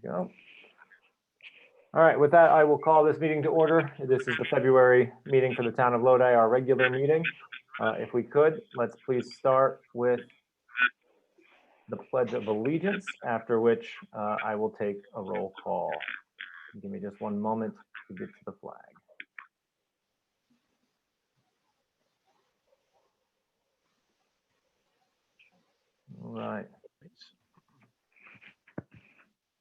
Go. All right, with that, I will call this meeting to order. This is the February meeting for the Town of Lodi, our regular meeting. If we could, let's please start with the Pledge of Allegiance, after which I will take a roll call. Give me just one moment to get to the flag. All right.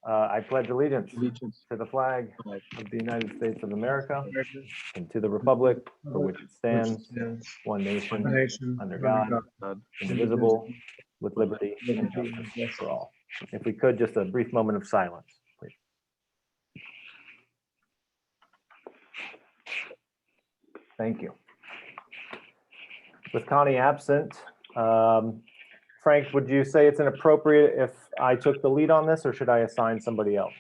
I pledge allegiance to the flag of the United States of America and to the republic for which it stands, one nation, under God, indivisible, with liberty and justice for all. If we could, just a brief moment of silence, please. Thank you. With Connie absent, Frank, would you say it's inappropriate if I took the lead on this, or should I assign somebody else?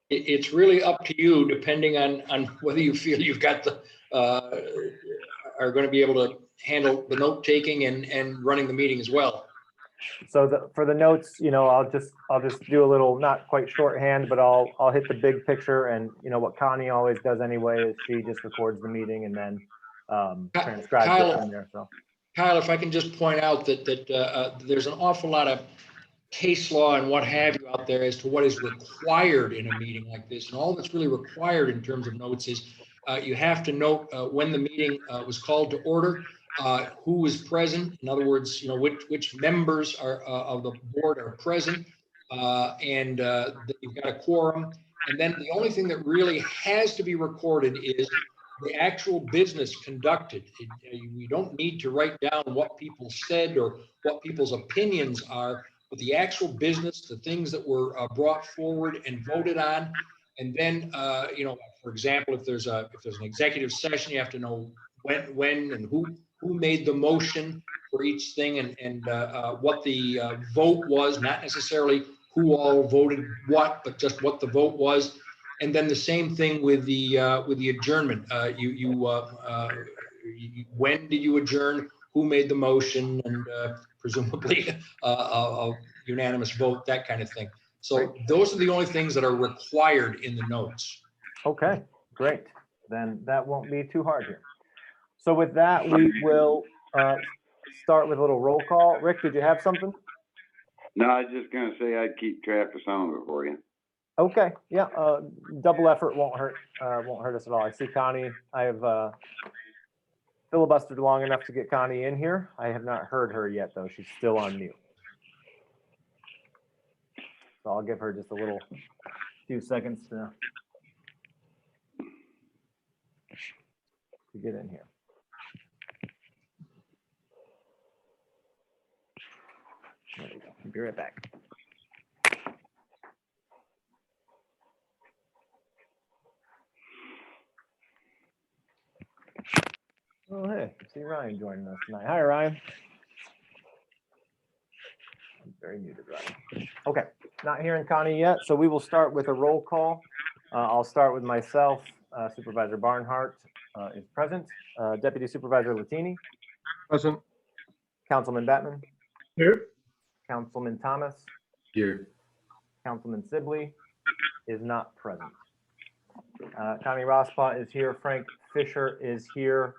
It's really up to you, depending on whether you feel you've got the are going to be able to handle the note taking and running the meeting as well. So for the notes, I'll just do a little, not quite shorthand, but I'll hit the big picture, and what Connie always does anyway is she just records the meeting and then transcribes it from there. So Kyle, if I can just point out that there's an awful lot of case law and what have you out there as to what is required in a meeting like this. And all that's really required in terms of notes is you have to note when the meeting was called to order, who was present. In other words, which members of the board are present, and that you've got a quorum. And then the only thing that really has to be recorded is the actual business conducted. We don't need to write down what people said or what people's opinions are, but the actual business, the things that were brought forward and voted on. And then, for example, if there's an executive session, you have to know when and who made the motion for each thing, and what the vote was, not necessarily who all voted what, but just what the vote was. And then the same thing with the adjournment. When did you adjourn? Who made the motion? And presumably a unanimous vote, that kind of thing. So those are the only things that are required in the notes. Okay, great. Then that won't be too hard here. So with that, we will start with a little roll call. Rick, did you have something? No, I was just going to say I'd keep track of some of it for you. Okay, yeah, double effort won't hurt us at all. I see Connie. I have filibustered long enough to get Connie in here. I have not heard her yet, though. She's still on mute. So I'll give her just a few seconds to get in here. There we go. I'll be right back. Oh, hey, I see Ryan joining us tonight. Hi, Ryan. I'm very muted, Ryan. Okay, not hearing Connie yet, so we will start with a roll call. I'll start with myself. Supervisor Barnhart is present. Deputy Supervisor Latini. Present. Councilman Batman. Here. Councilman Thomas. Here. Councilman Sibley is not present. Connie Rospa is here. Frank Fisher is here.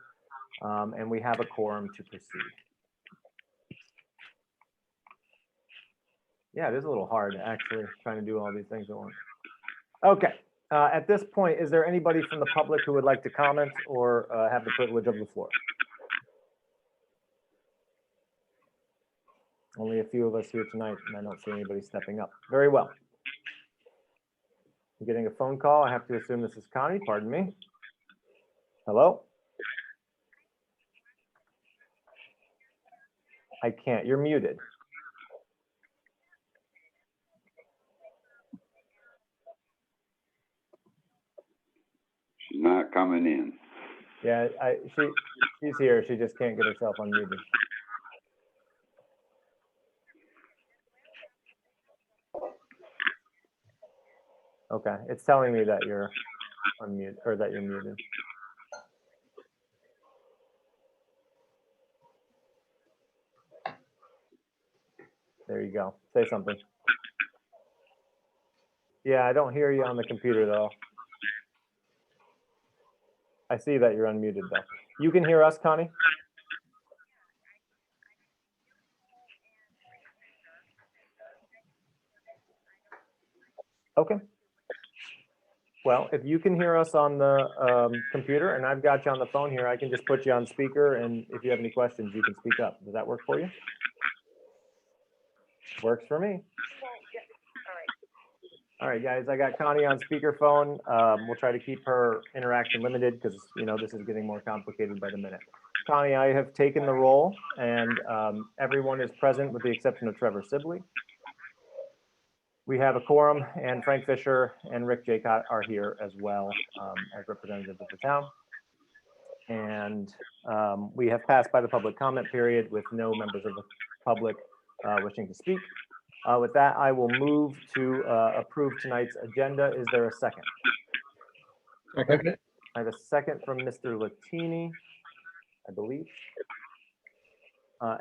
And we have a quorum to proceed. Yeah, it is a little hard actually trying to do all these things at once. Okay, at this point, is there anybody from the public who would like to comment or have the privilege of the floor? Only a few of us here tonight, and I don't see anybody stepping up. Very well. I'm getting a phone call. I have to assume this is Connie. Pardon me. Hello? I can't. You're muted. She's not coming in. Yeah, she's here. She just can't get herself unmuted. Okay, it's telling me that you're unmuted or that you're muted. There you go. Say something. Yeah, I don't hear you on the computer though. I see that you're unmuted though. You can hear us, Connie? Okay. Well, if you can hear us on the computer and I've got you on the phone here, I can just put you on speaker, and if you have any questions, you can speak up. Does that work for you? Works for me. All right, guys, I got Connie on speakerphone. We'll try to keep her interaction limited because, you know, this is getting more complicated by the minute. Connie, I have taken the roll, and everyone is present with the exception of Trevor Sibley. We have a quorum, and Frank Fisher and Rick Jaycott are here as well as representatives of the town. And we have passed by the public comment period with no members of the public wishing to speak. With that, I will move to approve tonight's agenda. Is there a second? Second. I have a second from Mr. Latini, I believe.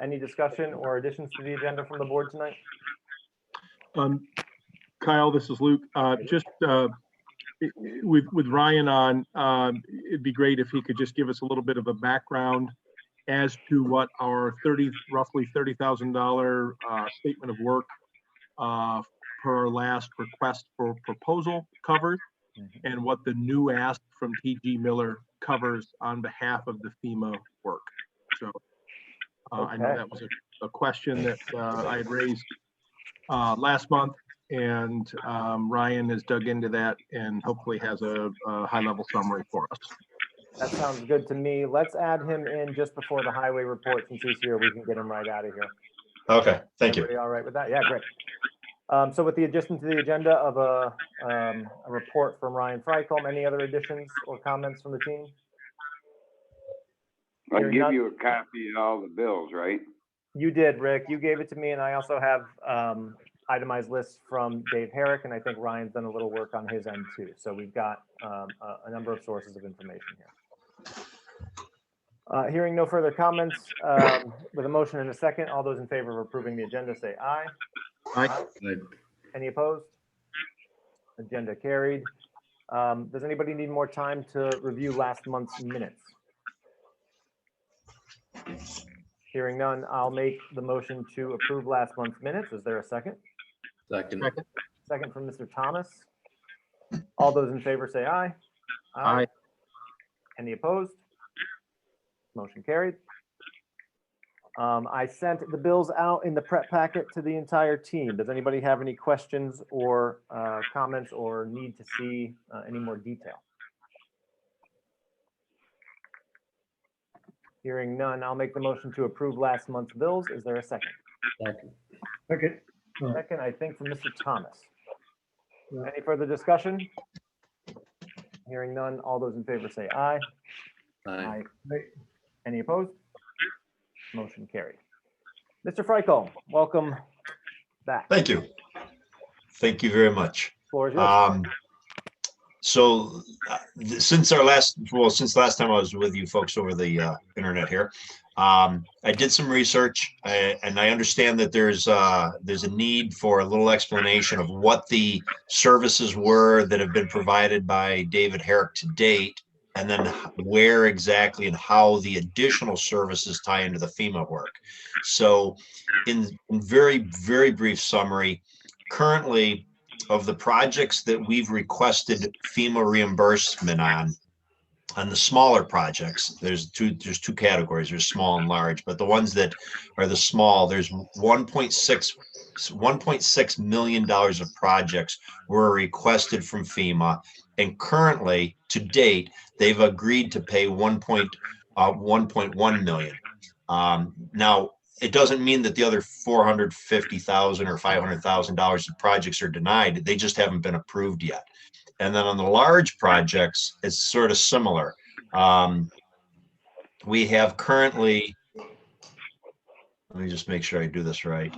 Any discussion or additions to the agenda from the board tonight? Kyle, this is Luke. Just with Ryan on, it'd be great if he could just give us a little bit of a background as to what our roughly $30,000 statement of work per our last request for proposal covers, and what the new ask from TG Miller covers on behalf of the FEMA work. So I know that was a question that I had raised last month, and Ryan has dug into that and hopefully has a high-level summary for us. That sounds good to me. Let's add him in just before the highway report. Since he's here, we can get him right out of here. Okay, thank you. Everybody all right with that? Yeah, great. So with the addition to the agenda of a report from Ryan Freichelm, any other additions or comments from the team? I give you a copy of all the bills, right? You did, Rick. You gave it to me, and I also have itemized lists from Dave Herrick, and I think Ryan's done a little work on his end too. So we've got a number of sources of information here. Hearing no further comments, with a motion and a second, all those in favor of approving the agenda say aye. Aye. Any opposed? Agenda carried. Does anybody need more time to review last month's minutes? Hearing none, I'll make the motion to approve last month's minutes. Is there a second? Second. Second from Mr. Thomas. All those in favor say aye. Aye. Any opposed? Motion carried. I sent the bills out in the prep packet to the entire team. Does anybody have any questions or comments or need to see any more detail? Hearing none, I'll make the motion to approve last month's bills. Is there a second? Second. Second, I think, from Mr. Thomas. Yeah. Any further discussion? Hearing none, all those in favor say aye. Aye. Any opposed? Motion carried. Mr. Freichelm, welcome back. Thank you. Thank you very much. Floor is yours. So since last time I was with you folks over the internet here, I did some research, and I understand that there's a need for a little explanation of what the services were that have been provided by David Herrick to date, and then where exactly and how the additional services tie into the FEMA work. So in very, very brief summary, currently, of the projects that we've requested FEMA reimbursement on the smaller projects, there's two categories. There's small and large, but the ones that are the small, there's $1.6 million of projects were requested from FEMA, and currently to date they've agreed to pay 1.1 million. Now, it doesn't mean that the other $450,000 or $500,000 of projects are denied. They just haven't been approved yet. And then on the large projects, it's sort of similar. We have currently, let me just make sure I do this right.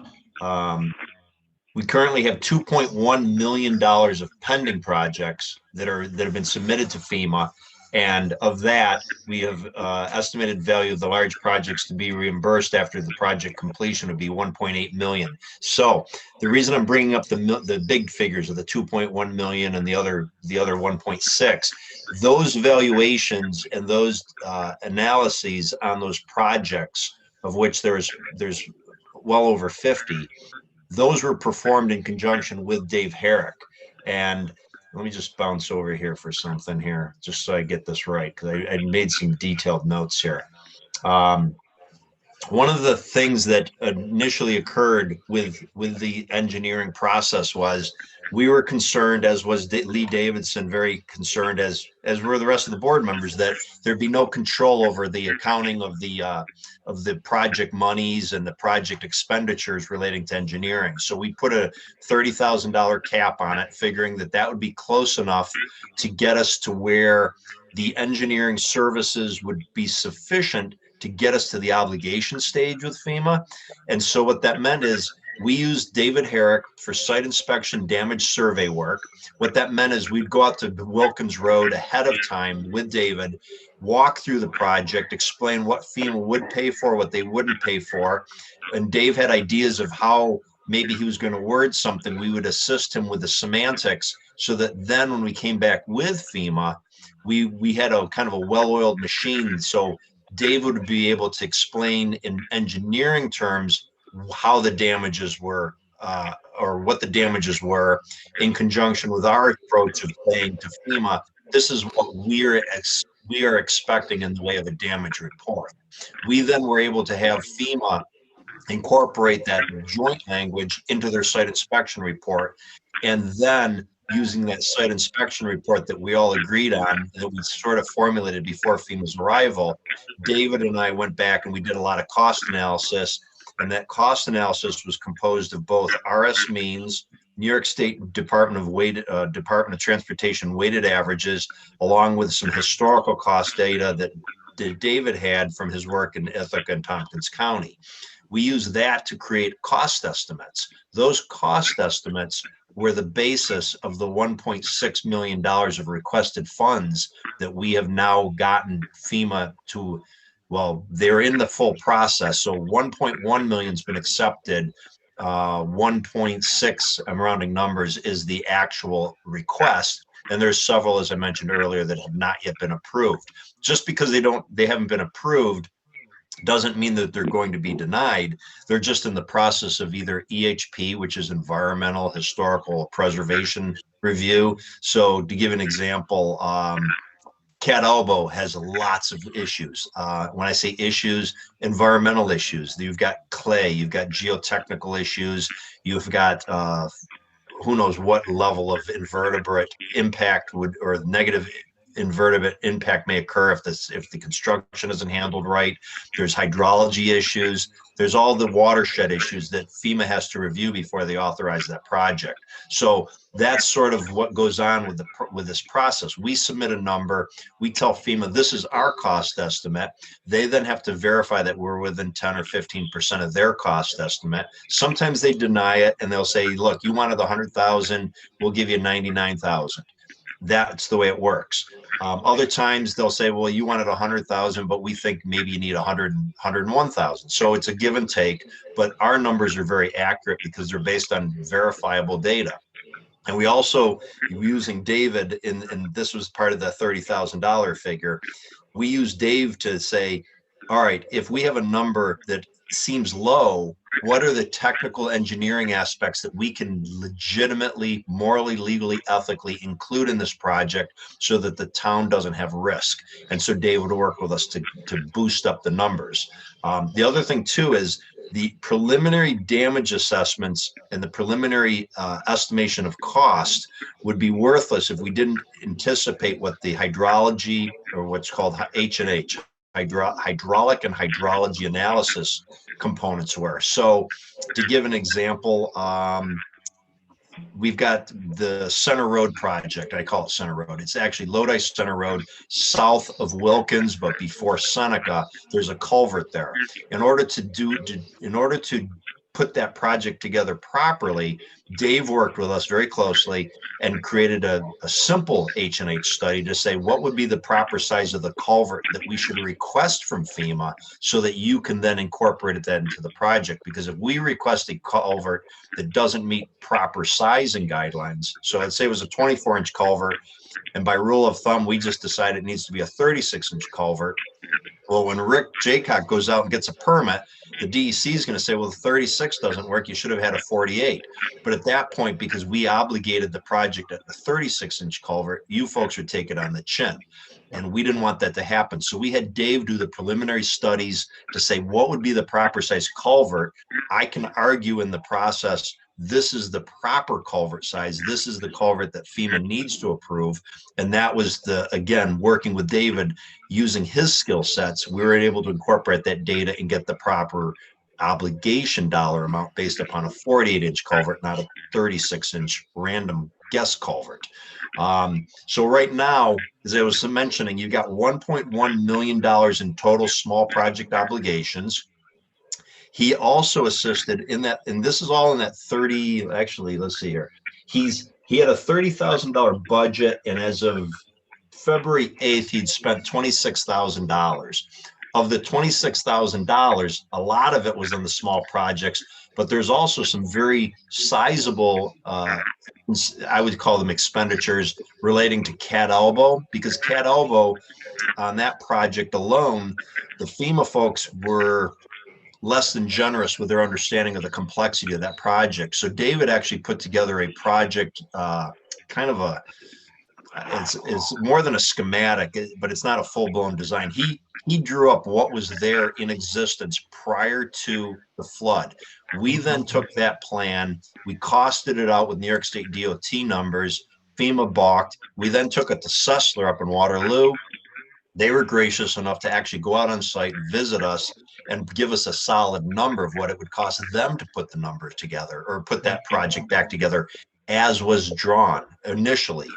We currently have $2.1 million of pending projects that have been submitted to FEMA, And of that, we have estimated value of the large projects to be reimbursed after the project completion would be 1.8 million. So the reason I'm bringing up the big figures of the 2.1 million and the other 1.6, those valuations and those analyses on those projects, of which there's well over 50, those were performed in conjunction with Dave Herrick. And let me just bounce over here for something here, just so I get this right, because I made some detailed notes here. One of the things that initially occurred with the engineering process was we were concerned, as was Lee Davidson, very concerned, as were the rest of the board members, that there'd be no control over the accounting of the project monies and the project expenditures relating to engineering. So we put a $30,000 cap on it, figuring that that would be close enough to get us to where the engineering services would be sufficient to get us to the obligation stage with FEMA. And so what that meant is we used David Herrick for site inspection damage survey work. What that meant is we'd go out to Wilkins Road ahead of time with David, walk through the project, explain what FEMA would pay for, what they wouldn't pay for. And Dave had ideas of how maybe he was going to word something. We would assist him with the semantics so that then when we came back with FEMA, we had a kind of a well-oiled machine. So Dave would be able to explain in engineering terms how the damages were, or what the damages were, in conjunction with our approach of saying to FEMA, this is what we are expecting in the way of a damage report. We then were able to have FEMA incorporate that joint language into their site inspection report, and then using that site inspection report that we all agreed on, that we sort of formulated before FEMA's arrival, David and I went back and we did a lot of cost analysis, and that cost analysis was composed of both RS means, New York State Department of Transportation weighted averages, along with some historical cost data that David had from his work in Ithaca and Tompkins County. We used that to create cost estimates. Those cost estimates were the basis of the $1.6 million of requested funds that we have now gotten FEMA to. Well, they're in the full process. So 1.1 million has been accepted. 1.6, I'm rounding numbers, is the actual request. And there's several, as I mentioned earlier, that have not yet been approved. Just because they haven't been approved doesn't mean that they're going to be denied. They're just in the process of either EHP, which is Environmental Historical Preservation Review. So to give an example, Cat Elbow has lots of issues. When I say issues, environmental issues. You've got clay, you've got geotechnical issues, you've got who knows what level of invertebrate impact would, or negative invertebrate impact may occur if the construction isn't handled right. There's hydrology issues. There's all the watershed issues that FEMA has to review before they authorize that project. So that's sort of what goes on with this process. We submit a number. We tell FEMA this is our cost estimate. They then have to verify that we're within 10 or 15% of their cost estimate. Sometimes they deny it and they'll say, look, you wanted 100,000, we'll give you 99,000. That's the way it works. Other times they'll say, well, you wanted 100,000, but we think maybe you need 101,000. So it's a give and take, but our numbers are very accurate because they're based on verifiable data. And we also, using David, and this was part of the $30,000 figure, we use Dave to say, all right, if we have a number that seems low, what are the technical engineering aspects that we can legitimately, morally, legally, ethically include in this project so that the town doesn't have risk? And so Dave would work with us to boost up the numbers. The other thing too is the preliminary damage assessments and the preliminary estimation of cost would be worthless if we didn't anticipate what the hydrology, or what's called H&H, hydraulic and hydrology analysis components were. So to give an example, we've got the Center Road project. I call it Center Road. It's actually Lodi Center Road, south of Wilkins, but before Seneca. There's a culvert there. In order to put that project together properly, Dave worked with us very closely and created a simple H&H study to say what would be the proper size of the culvert that we should request from FEMA so that you can then incorporate that into the project. Because if we request a culvert that doesn't meet proper sizing guidelines, so let's say it was a 24-inch culvert, and by rule of thumb, we just decided it needs to be a 36-inch culvert. Well, when Rick Jaycock goes out and gets a permit, the DEC is going to say, well, the 36 doesn't work. You should have had a 48. But at that point, because we obligated the project at the 36-inch culvert, you folks would take it on the chin. And we didn't want that to happen. So we had Dave do the preliminary studies to say what would be the proper size culvert. I can argue in the process, this is the proper culvert size. This is the culvert that FEMA needs to approve. And that was again, working with David, using his skill sets, we were able to incorporate that data and get the proper obligation dollar amount based upon a 48-inch culvert, not a 36-inch random guess culvert. So right now, as I was mentioning, you've got $1.1 million in total small project obligations. He also assisted in that, and this is all in that 30, actually, let's see here. He had a $30,000 budget, and as of February 8th, he'd spent $26,000. Of the $26,000, a lot of it was on the small projects, but there's also some very sizable, I would call them expenditures relating to Cat Elbow, because Cat Elbow on that project alone, the FEMA folks were less than generous with their understanding of the complexity of that project. So David actually put together a project, kind of it's more than a schematic, but it's not a full-blown design. He drew up what was there in existence prior to the flood. We then took that plan, we costed it out with New York State DOT numbers, FEMA balked. We then took it to Sessler up in Waterloo. They were gracious enough to actually go out on site, visit us, and give us a solid number of what it would cost them to put the numbers together or put that project back together as was drawn initially.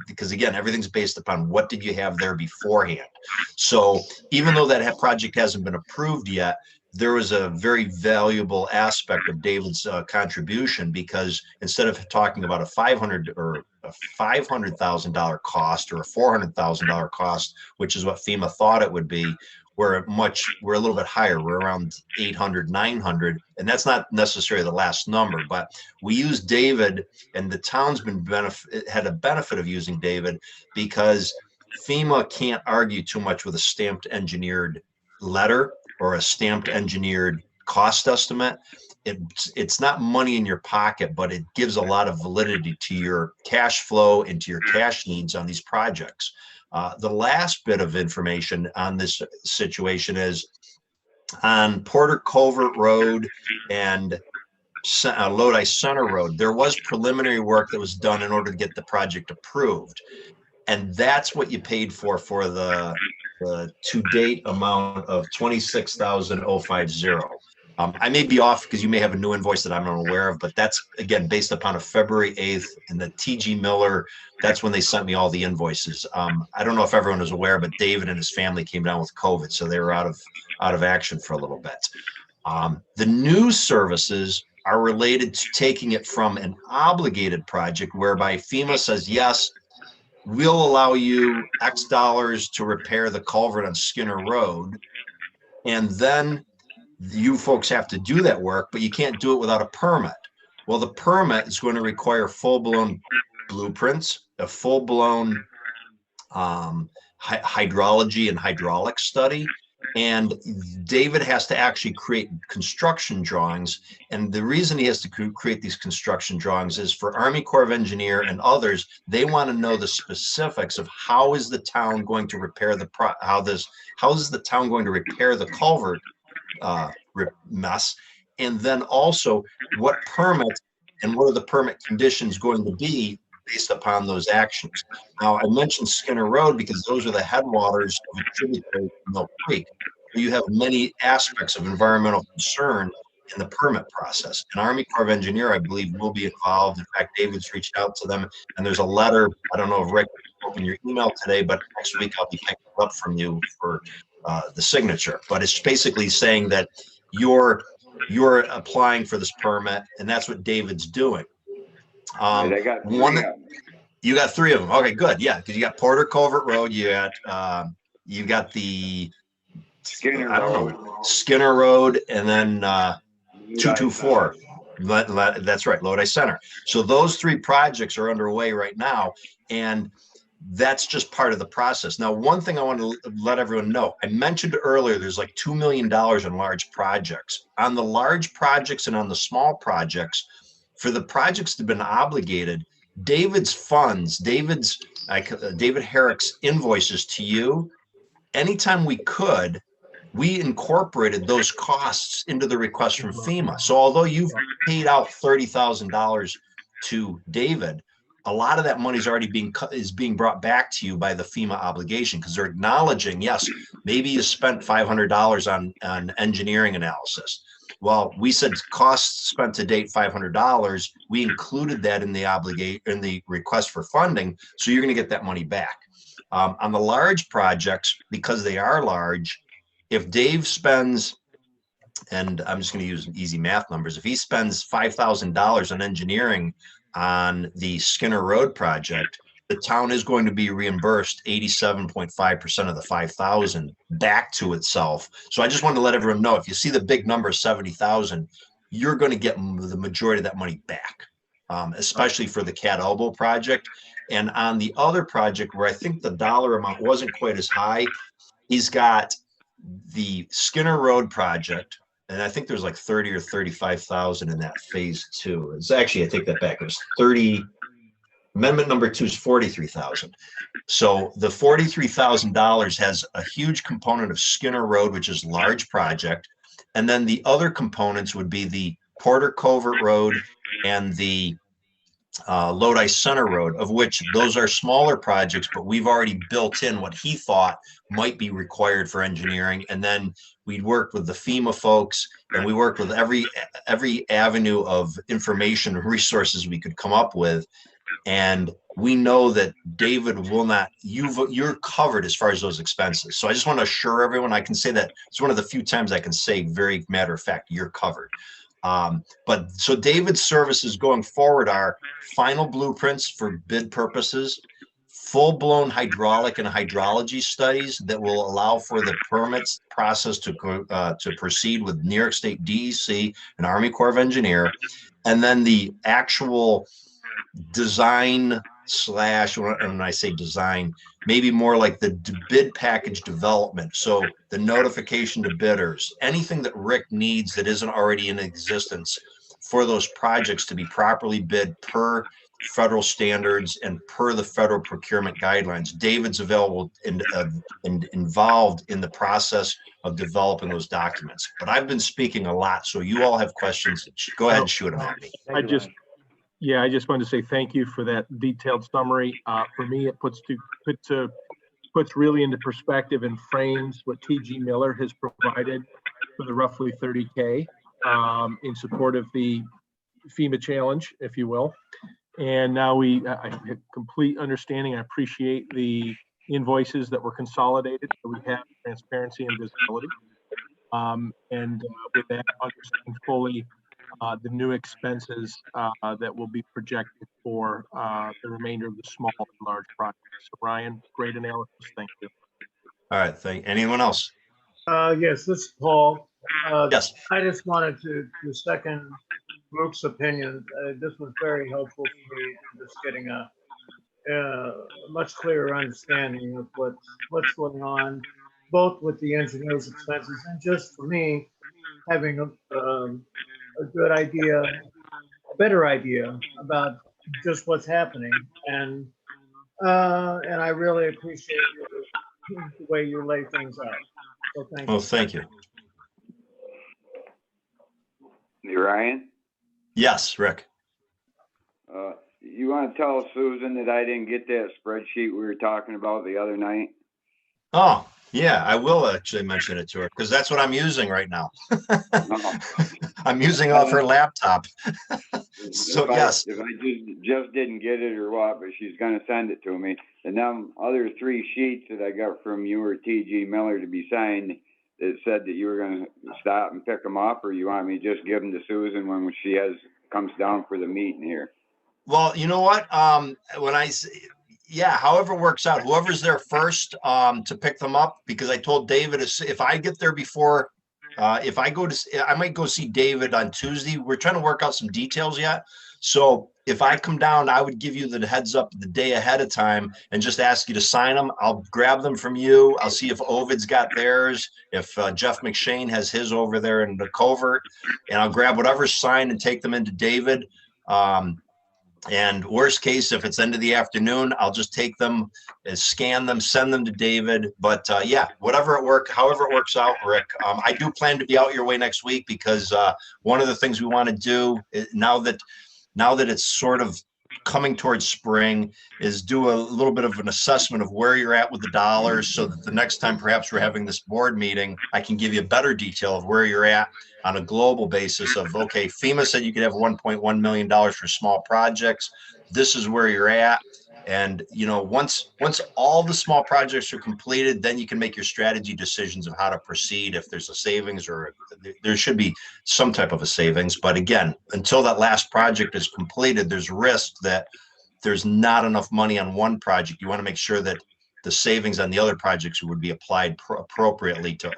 Because again, everything's based upon what did you have there beforehand. So even though that project hasn't been approved yet, there was a very valuable aspect of David's contribution, because instead of talking about a $500,000 cost or a $400,000 cost, which is what FEMA thought it would be, we're a little bit higher. We're around 800, 900, and that's not necessarily the last number, but we used David, and the town's had a benefit of using David because FEMA can't argue too much with a stamped engineered letter or a stamped engineered cost estimate. It's not money in your pocket, but it gives a lot of validity to your cash flow and to your cash needs on these projects. The last bit of information on this situation is on Porter Culvert Road and Lodi Center Road, there was preliminary work that was done in order to get the project approved. And that's what you paid for the to-date amount of $26,050. I may be off because you may have a new invoice that I'm not aware of, but that's, again, based upon a February 8th and the TG Miller, that's when they sent me all the invoices. I don't know if everyone is aware, but David and his family came down with COVID, so they were out of action for a little bit. The news services are related to taking it from an obligated project whereby FEMA says, yes, we'll allow you X dollars to repair the culvert on Skinner Road. And then you folks have to do that work, but you can't do it without a permit. Well, the permit is going to require full-blown blueprints, a full-blown hydrology and hydraulic study. And David has to actually create construction drawings. And the reason he has to create these construction drawings is for Army Corps of Engineer and others, they want to know the specifics of how is the town going to repair how is the town going to repair the culvert mess, and then also what permit and what are the permit conditions going to be based upon those actions. Now, I mentioned Skinner Road because those are the headwaters of a tributary to Mill Creek. You have many aspects of environmental concern in the permit process. An Army Corps of Engineer, I believe, will be involved. In fact, David's reached out to them, and there's a letter. I don't know if Rick opened your email today, but next week I'll be picking up from you for the signature. But it's basically saying that your you're applying for this permit, and that's what David's doing. And I got One, three of them. you got 3 of them. Okay, good. Yeah, because you got Porter Covert Road, you got the Skinner I don't Road. know, Skinner Road, and then 224. Lodi That's right, Lodi Center. So those 3 projects are underway right now, and that's just part of the process. Now, one thing I want to let everyone know, I mentioned earlier, there's like $2 million in large projects. On the large projects and on the small projects, for the projects that have been obligated, David's funds, David Herrick's invoices to you, anytime we could, we incorporated those costs into the request from FEMA. So although you've paid out $30,000 to David, a lot of that money is already being brought back to you by the FEMA obligation, because they're acknowledging, yes, maybe you spent $500 on engineering analysis. Well, we said costs spent to date $500. We included that in the request for funding, so you're going to get that money back. On the large projects, because they are large, if Dave spends, and I'm just going to use easy math numbers, if he spends $5,000 on engineering on the Skinner Road project, the town is going to be reimbursed 87.5% of the 5,000 back to itself. So I just wanted to let everyone know, if you see the big number 70,000, you're going to get the majority of that money back, especially for the Cat Elbow project. And on the other project, where I think the dollar amount wasn't quite as high, he's got the Skinner Road project, and I think there's like 30 or 35,000 in that phase 2. It's actually, I take that back. It was 30. Amendment number 2 is 43,000. So the $43,000 has a huge component of Skinner Road, which is large project, and then the other components would be the Porter Covert Road and the Lodi Center Road, of which those are smaller projects, but we've already built in what he thought might be required for engineering. And then we worked with the FEMA folks, and we worked with every avenue of information and resources we could come up with. And we know that David will not, you're covered as far as those expenses. So I just want to assure everyone, I can say that it's one of the few times I can say very matter of fact, you're covered. But so David's services going forward are final blueprints for bid purposes, full-blown hydraulic and hydrology studies that will allow for the permits process to proceed with New York State DEC and Army Corps of Engineers, and then the actual design slash, when I say design, maybe more like the bid package development. So the notification to bidders, anything that Rick needs that isn't already in existence for those projects to be properly bid per federal standards and per the federal procurement guidelines. David's available and involved in the process of developing those documents. But I've been speaking a lot, so you all have questions. Go ahead and shoot them at me. I just wanted to say thank you for that detailed summary. For me, it puts really into perspective and frames what TG Miller has provided for the roughly 30K in support of the FEMA challenge, if you will. And now I have complete understanding. I appreciate the invoices that were consolidated, so we have transparency and visibility. With that, understand fully the new expenses that will be projected for the remainder of the small and large projects. So Ryan, great analysis. Thank you. All right. Anyone else? Yes, this is Paul. Yes. I just wanted to second Luke's opinion. This was very helpful for me in just getting a much clearer understanding of what's going on, both with the engineer's expenses and just for me having a good idea, better idea about just what's happening. And I really appreciate the way you lay things out. So thank you. Well, thank you. Ryan, Yes, Rick. you want to tell Susan that I didn't get that spreadsheet we were talking about the other night? Oh, yeah, I will actually mention it to her because that's what I'm using right now. I'm using off her laptop. So yes. If I just didn't get it or what, but she's going to send it to me. And them other 3 sheets that I got from you or TG Miller to be signed, it said that you were gonna stop and pick them up, or you want me to just give them to Susan when she comes down for the meeting here? Well, you know what? Yeah, however it works out, whoever's there first, to pick them up, because I told David, if I get there before, I might go see David on Tuesday. We're trying to work out some details yet. So if I come down, I would give you the heads up the day ahead of time and just ask you to sign them. I'll grab them from you. I'll see if Ovid's got theirs, if Jeff McShane has his over there in the covert, and I'll grab whatever's signed and take them into David. And worst case, if it's end of the afternoon, I'll just take them, scan them, send them to David. But yeah, however it works out, Rick. I do plan to be out your way next week, because one of the things we want to do now that it's sort of coming towards spring is do a little bit of an assessment of where you're at with the dollars, so that the next time perhaps we're having this board meeting, I can give you a better detail of where you're at on a global basis of, okay, FEMA said you could have $1.1 million for small projects. This is where you're at. And, you know, once all the small projects are completed, then you can make your strategy decisions of how to proceed. If there's a savings, or there should be some type of a savings. But again, until that last project is completed, there's risk that there's not enough money on one project. You want to make sure that the savings on the other projects would be applied appropriately to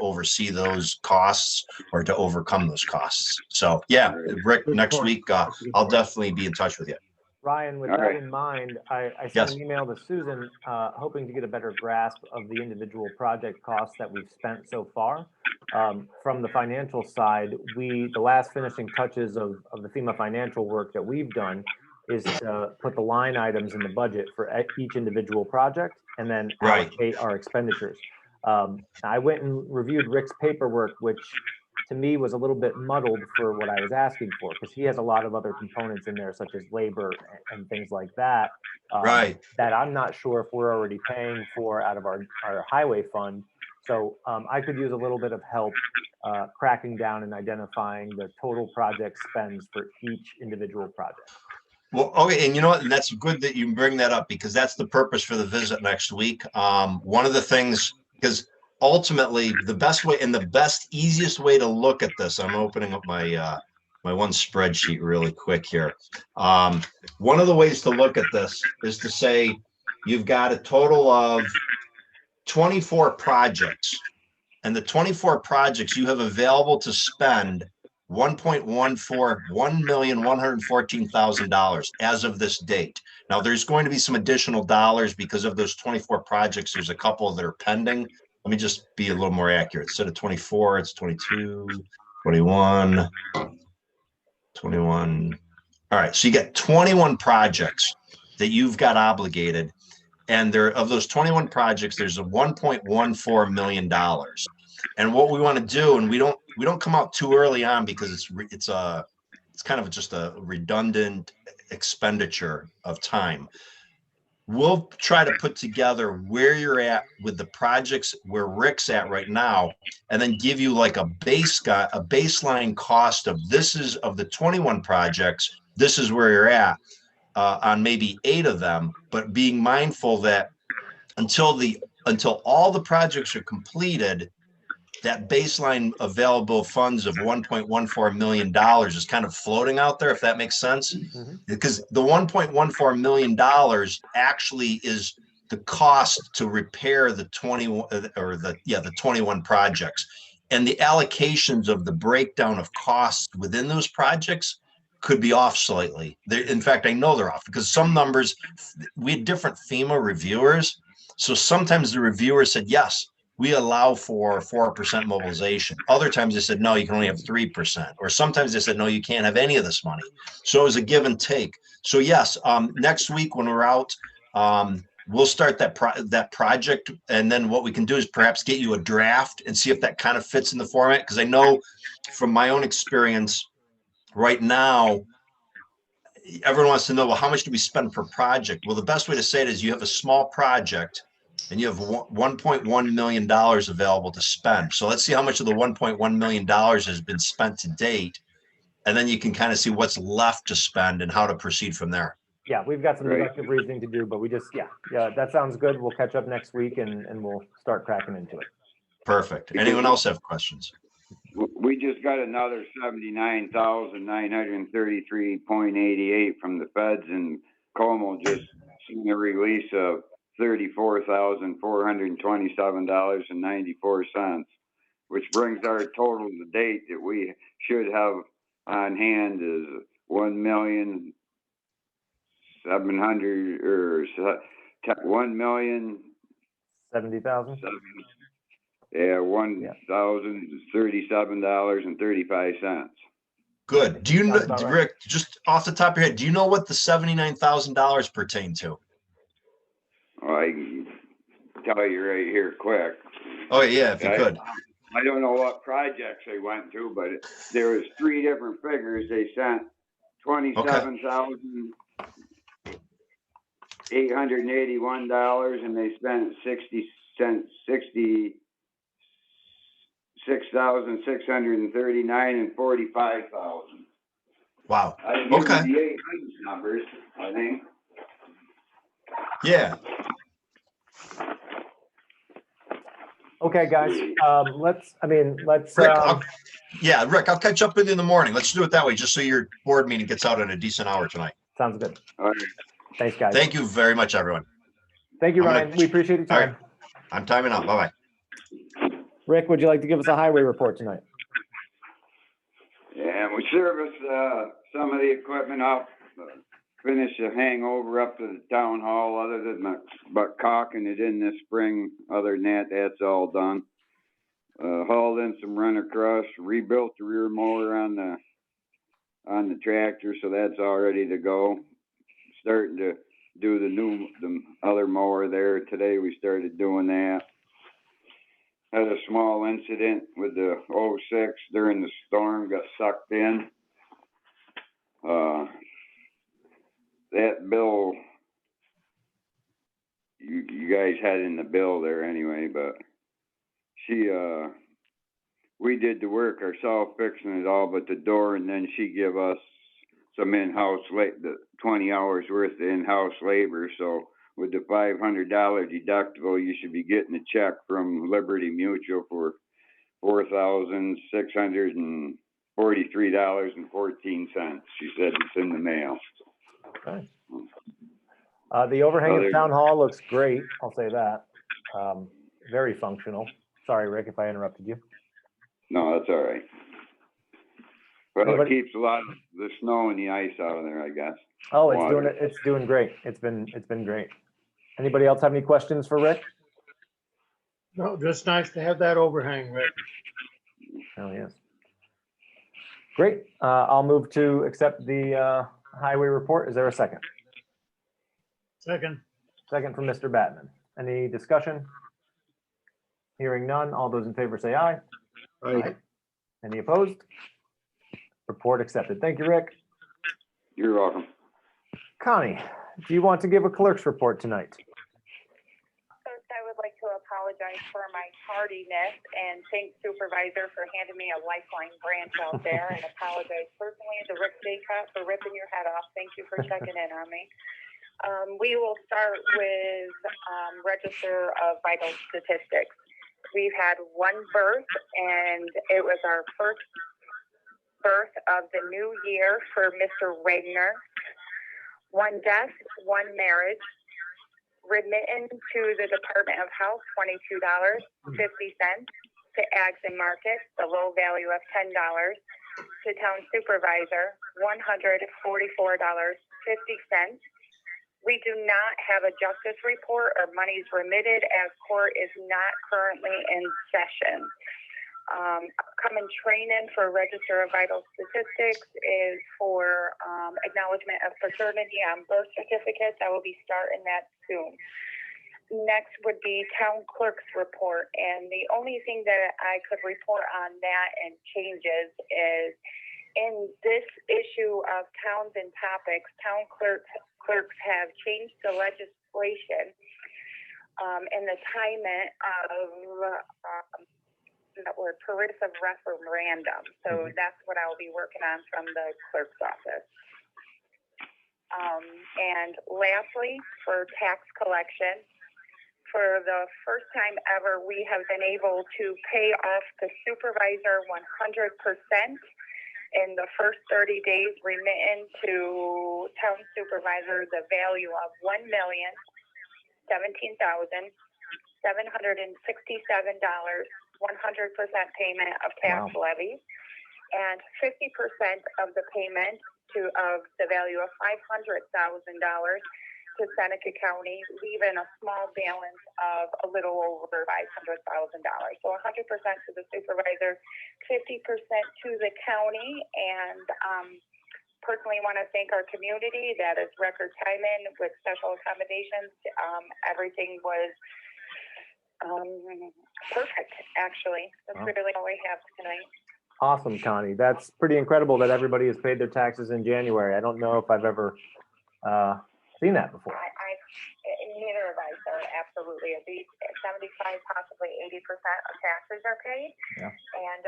oversee those costs, or to overcome those costs. So yeah, Rick, next week, I'll definitely be in touch with you. Ryan, with All that right. in mind, I sent Yes. an email to Susan, hoping to get a better grasp of the individual project costs that we've spent so far. From the financial side, the last finishing touches of the FEMA financial work that we've done is to put the line items in the budget for each individual project, and then Right. allocate our expenditures. I went and reviewed Rick's paperwork, which to me was a little bit muddled for what I was asking for, because he has a lot of other components in there, such as labor and things like that. Right. That I'm not sure if we're already paying for out of our highway fund. So I could use a little bit of help cracking down and identifying the total project spends for each individual project. Well, okay, and you know what? And that's good that you bring that up, because that's the purpose for the visit next week. One of the things, because ultimately the best way and the best, easiest way to look at this, I'm opening up my my one spreadsheet really quick here. One of the ways to look at this is to say you've got a total of 24 projects, and the 24 projects you have available to spend $1,114,000 as of this date. Now, there's going to be some additional dollars because of those 24 projects. There's a couple that are pending. Let me just be a little more accurate. Instead of 24, it's 22, 21, 21. All right, so you got 21 projects that you've got obligated. And there, of those 21 projects, there's a $1.14 million. And what we want to do, and we don't come out too early on, because it's kind of just a redundant expenditure of time. We'll try to put together where you're at with the projects, where Rick's at right now, and then give you like a baseline cost of of the 21 projects. This is where you're at on maybe 8 of them, but being mindful that until all the projects are completed, that baseline available funds of $1.14 million is kind of floating out there, if that makes sense. Mm-hmm. Because the $1.14 million actually is the cost to repair the 21 projects. And the allocations of the breakdown of costs within those projects could be off slightly. In fact, I know they're off, because some numbers, we had different FEMA reviewers. So sometimes the reviewer said, yes, we allow for 4% mobilization. Other times they said, no, you can only have 3%. Or sometimes they said, no, you can't have any of this money. So it was a give and take. So yes, next week when we're out, we'll start that project. And then what we can do is perhaps get you a draft and see if that kind of fits in the format. Because I know from my own experience right now, everyone wants to know, well, how much do we spend per project? Well, the best way to say it is you have a small project and you have $1.1 million available to spend. So let's see how much of the $1.1 million has been spent to date. And then you can kind of see what's left to spend and how to proceed from there. Yeah, we've got some Great. deductive reasoning to do, but we just, yeah, that sounds good. We'll catch up next week and we'll start cracking into it. Perfect. Anyone else have questions? We just got another 79,933.88 from the feds, and Como just seen a release of $34,427.94, which brings our total to date that we should have on hand is 1,700,000 or 1,000,000. 70,000? Yeah, $1,037.35. Good. Do you know, Sounds about right. Rick, just off the top of your head, do you know what the $79,000 pertain to? Well, I can tell you right here quick. Oh, yeah, if you could. I don't know what projects they went to, but there was 3 different figures. They sent $27,881, and they spent 66,639 and 45,000. Wow. I give Okay. you the 8 numbers, I think. Yeah. Okay, guys, let's, Rick, Rick, I'll catch up with you in the morning. Let's do it that way, just so your board meeting gets out at a decent hour tonight. sounds good. All right. Thanks, guys. Thank you very much, everyone. Thank you, I'm Ryan. gonna- We appreciate your All right. time. I'm timing out. Bye-bye. Rick, would you like to give us a highway report tonight? Yeah, we serviced some of the equipment up, finished the hangover up to the town hall, other than but caulking it in this spring. Other than that, that's all done. Hauled in some runner crush, rebuilt the rear mower on the tractor, so that's all ready to go. Starting to do the other mower there today. We started doing that. Had a small incident with the 06 during the storm, got sucked in. That bill, you guys had in the bill there anyway, but we did the work ourselves, fixing it all but the door, and then she give us some in-house, the 20 hours worth of in-house labor. So with the $500 deductible, you should be getting a check from Liberty Mutual for $4,643.14. She said it's in the mail. Okay. The overhang of Town Hall looks great, I'll say that. Very functional. Sorry, Rick, if I interrupted you. No, that's all right. Well, Anybody- it keeps a lot of the snow and the ice out of there, I guess. Oh, it's Water. doing great. It's been great. Anybody else have any questions for Rick? No, just nice to have that overhang, Rick. Oh, yes. Great. I'll move to accept the highway report. Is there a second? Second, Second from Mr. Batman. Any discussion? Hearing none. All those in favor say aye. Aye. Any opposed? Report accepted. Thank you, Rick. You're welcome. Connie, do you want to give a clerk's report tonight? First, I would like to apologize for my tardiness and thank Supervisor for handing me a lifeline branch out there, and apologize personally to Rick Daycott for ripping your head off. Thank you for checking in on me. We will start with Register of Vital Statistics. We've had 1 birth, and it was our first birth of the new year for Mr. Wagner. 1 death, 1 marriage. Remittance to the Department of Health, $22.50. To Ags and Markets, the low value of $10. To Town Supervisor, $144.50. We do not have a justice report or monies remitted, as court is not currently in session. Upcoming training for Register of Vital Statistics is for acknowledgement of paternity on birth certificates. I will be starting that soon. Next would be Town Clerk's report, and the only thing that I could report on that and changes is in this issue of Towns and Topics, town clerks have changed the legislation and the timing of that word, permissive referendum. So that's what I will be working on from the clerk's office. And lastly, for tax collection, For the first time ever, we have been able to pay off the supervisor 100% in the first 30 days, remitting to town supervisor the value of $1,017,767, 100% payment of tax levy, and 50% of the payment of the value of $500,000 to Seneca County, leaving a small balance of a little over $500,000. So 100% to the supervisor, 50% to the county, and personally want to thank our community. That is record timing with special accommodations. Everything was perfect, actually. That's really all I have tonight. Awesome, Connie. That's pretty incredible that everybody has paid their taxes in January. I don't know if I've ever seen that before. Neither of us are absolutely at least 75, possibly 80% of taxes are paid. Yeah. And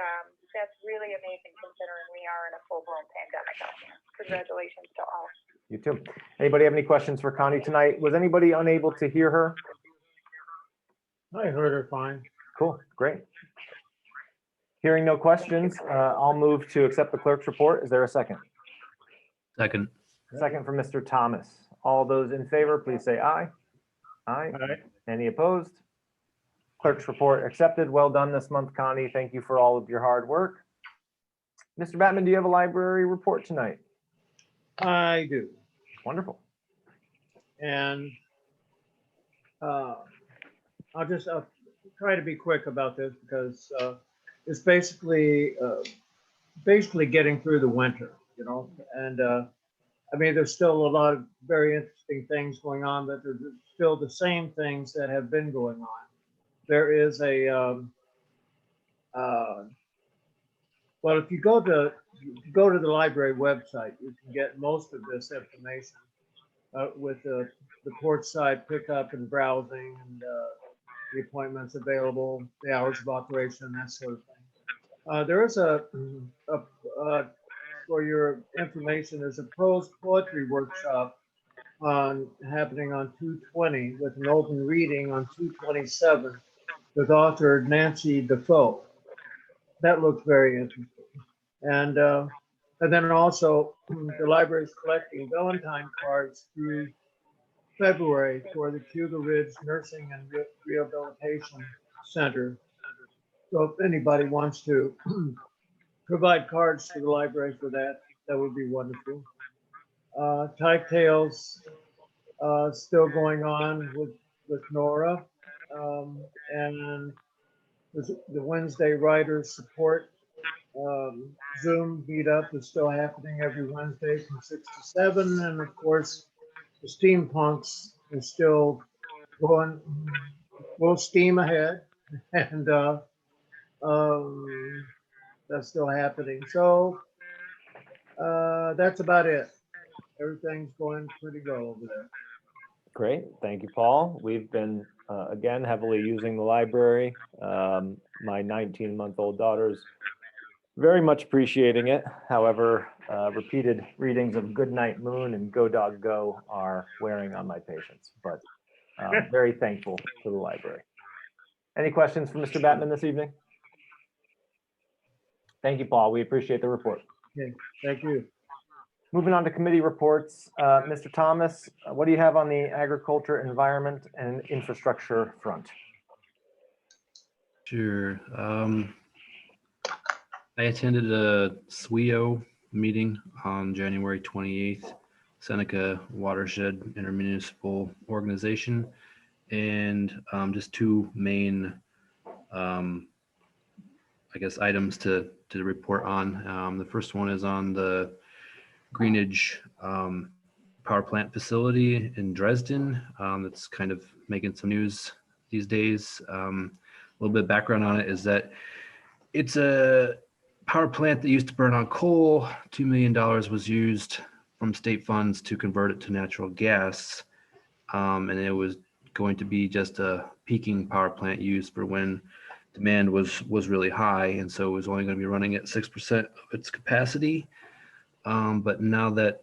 that's really amazing considering we are in a full-blown pandemic out here. Congratulations to all. You too. Anybody have any questions for Connie tonight? Was anybody unable to hear her? I heard her fine. Cool, great. Hearing no questions, I'll move to accept the clerk's report. Is there a second? Second. Second from Mr. Thomas. All those in favor, please say aye. Aye. All right. Any opposed? Clerk's report accepted. Well done this month, Connie. Thank you for all of your hard work. Mr. Batman, do you have a library report tonight? I do. Wonderful. And I'll try to be quick about this because it's basically getting through the winter, you know, and I mean, there's still a lot of very interesting things going on, but there's still the same things that have been going on. There is well, if you go to the library website, you can get most of this information with the porch-side pickup and browsing and the appointments available, the hours of operation, that sort of thing. There is for your information, there's a prose poetry workshop happening on 2/20 with an open reading on 2/27 with author Nancy Defoe. That looks very interesting. And then also the library is collecting Valentine cards through February for the Cuba Ridge Nursing and Rehabilitation Center. So if anybody wants to provide cards to the library for that, that would be wonderful. Type Tales still going on with Nora. And the Wednesday Writers Support Zoom meetup is still happening every Wednesday from 6 to 7. And of course, the Steampunks is still going full steam ahead. And that's still happening. So that's about it. Everything's going pretty well over there. Great. Thank you, Paul. We've been, again, heavily using the library. My 19-month-old daughter's very much appreciating it. However, repeated readings of Goodnight Moon and Go Dog Go are wearing on my patience, but I'm very thankful to the library. Any questions for Mr. Batman this evening? Thank you, Paul. We appreciate the report. Okay, thank you. Moving on to committee reports. Mr. Thomas, what do you have on the agriculture, environment, and infrastructure front? Sure. I attended a SWEO meeting on January 28th, Seneca Watershed Intermunicipal Organization, and just two main, I guess, items to report on. The first one is on the Greenidge power plant facility in Dresden. That's kind of making some news these days. A little bit of background on it is that it's a power plant that used to burn on coal. $2 million was used from state funds to convert it to natural gas. And it was going to be just a peaking power plant used for when demand was really high. And so it was only going to be running at 6% of its capacity. But now that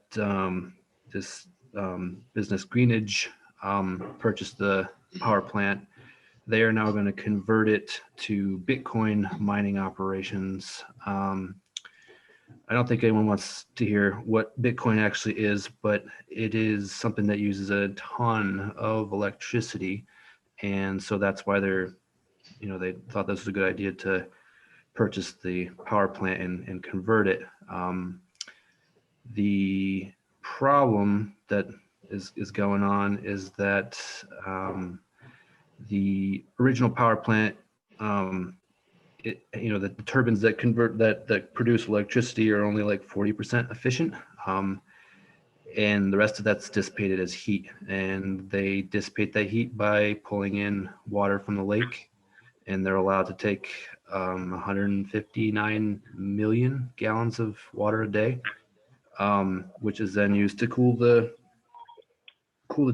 this business Greenidge purchased the power plant, they are now going to convert it to Bitcoin mining operations. I don't think anyone wants to hear what Bitcoin actually is, but it is something that uses a ton of electricity. And so that's why they thought this was a good idea to purchase the power plant and convert it. The problem that is going on is that the original power plant, the turbines that convert that produce electricity are only like 40% efficient, and the rest of that's dissipated as heat. And they dissipate that heat by pulling in water from the lake, and they're allowed to take 159 million gallons of water a day, which is then used to cool the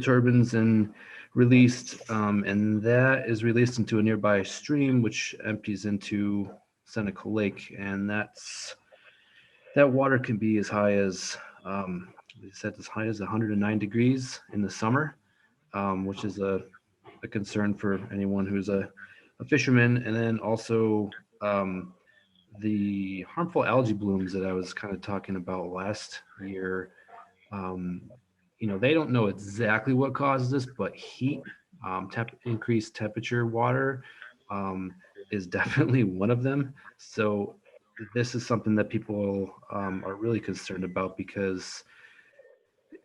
turbines and released, and that is released into a nearby stream, which empties into Seneca Lake, and that water can be as high as they said as high as 109 degrees in the summer, which is a concern for anyone who's a fisherman. And then also the harmful algae blooms that I was kind of talking about last year. They don't know exactly what causes this, but heat, increased temperature, water is definitely one of them. So this is something that people are really concerned about, because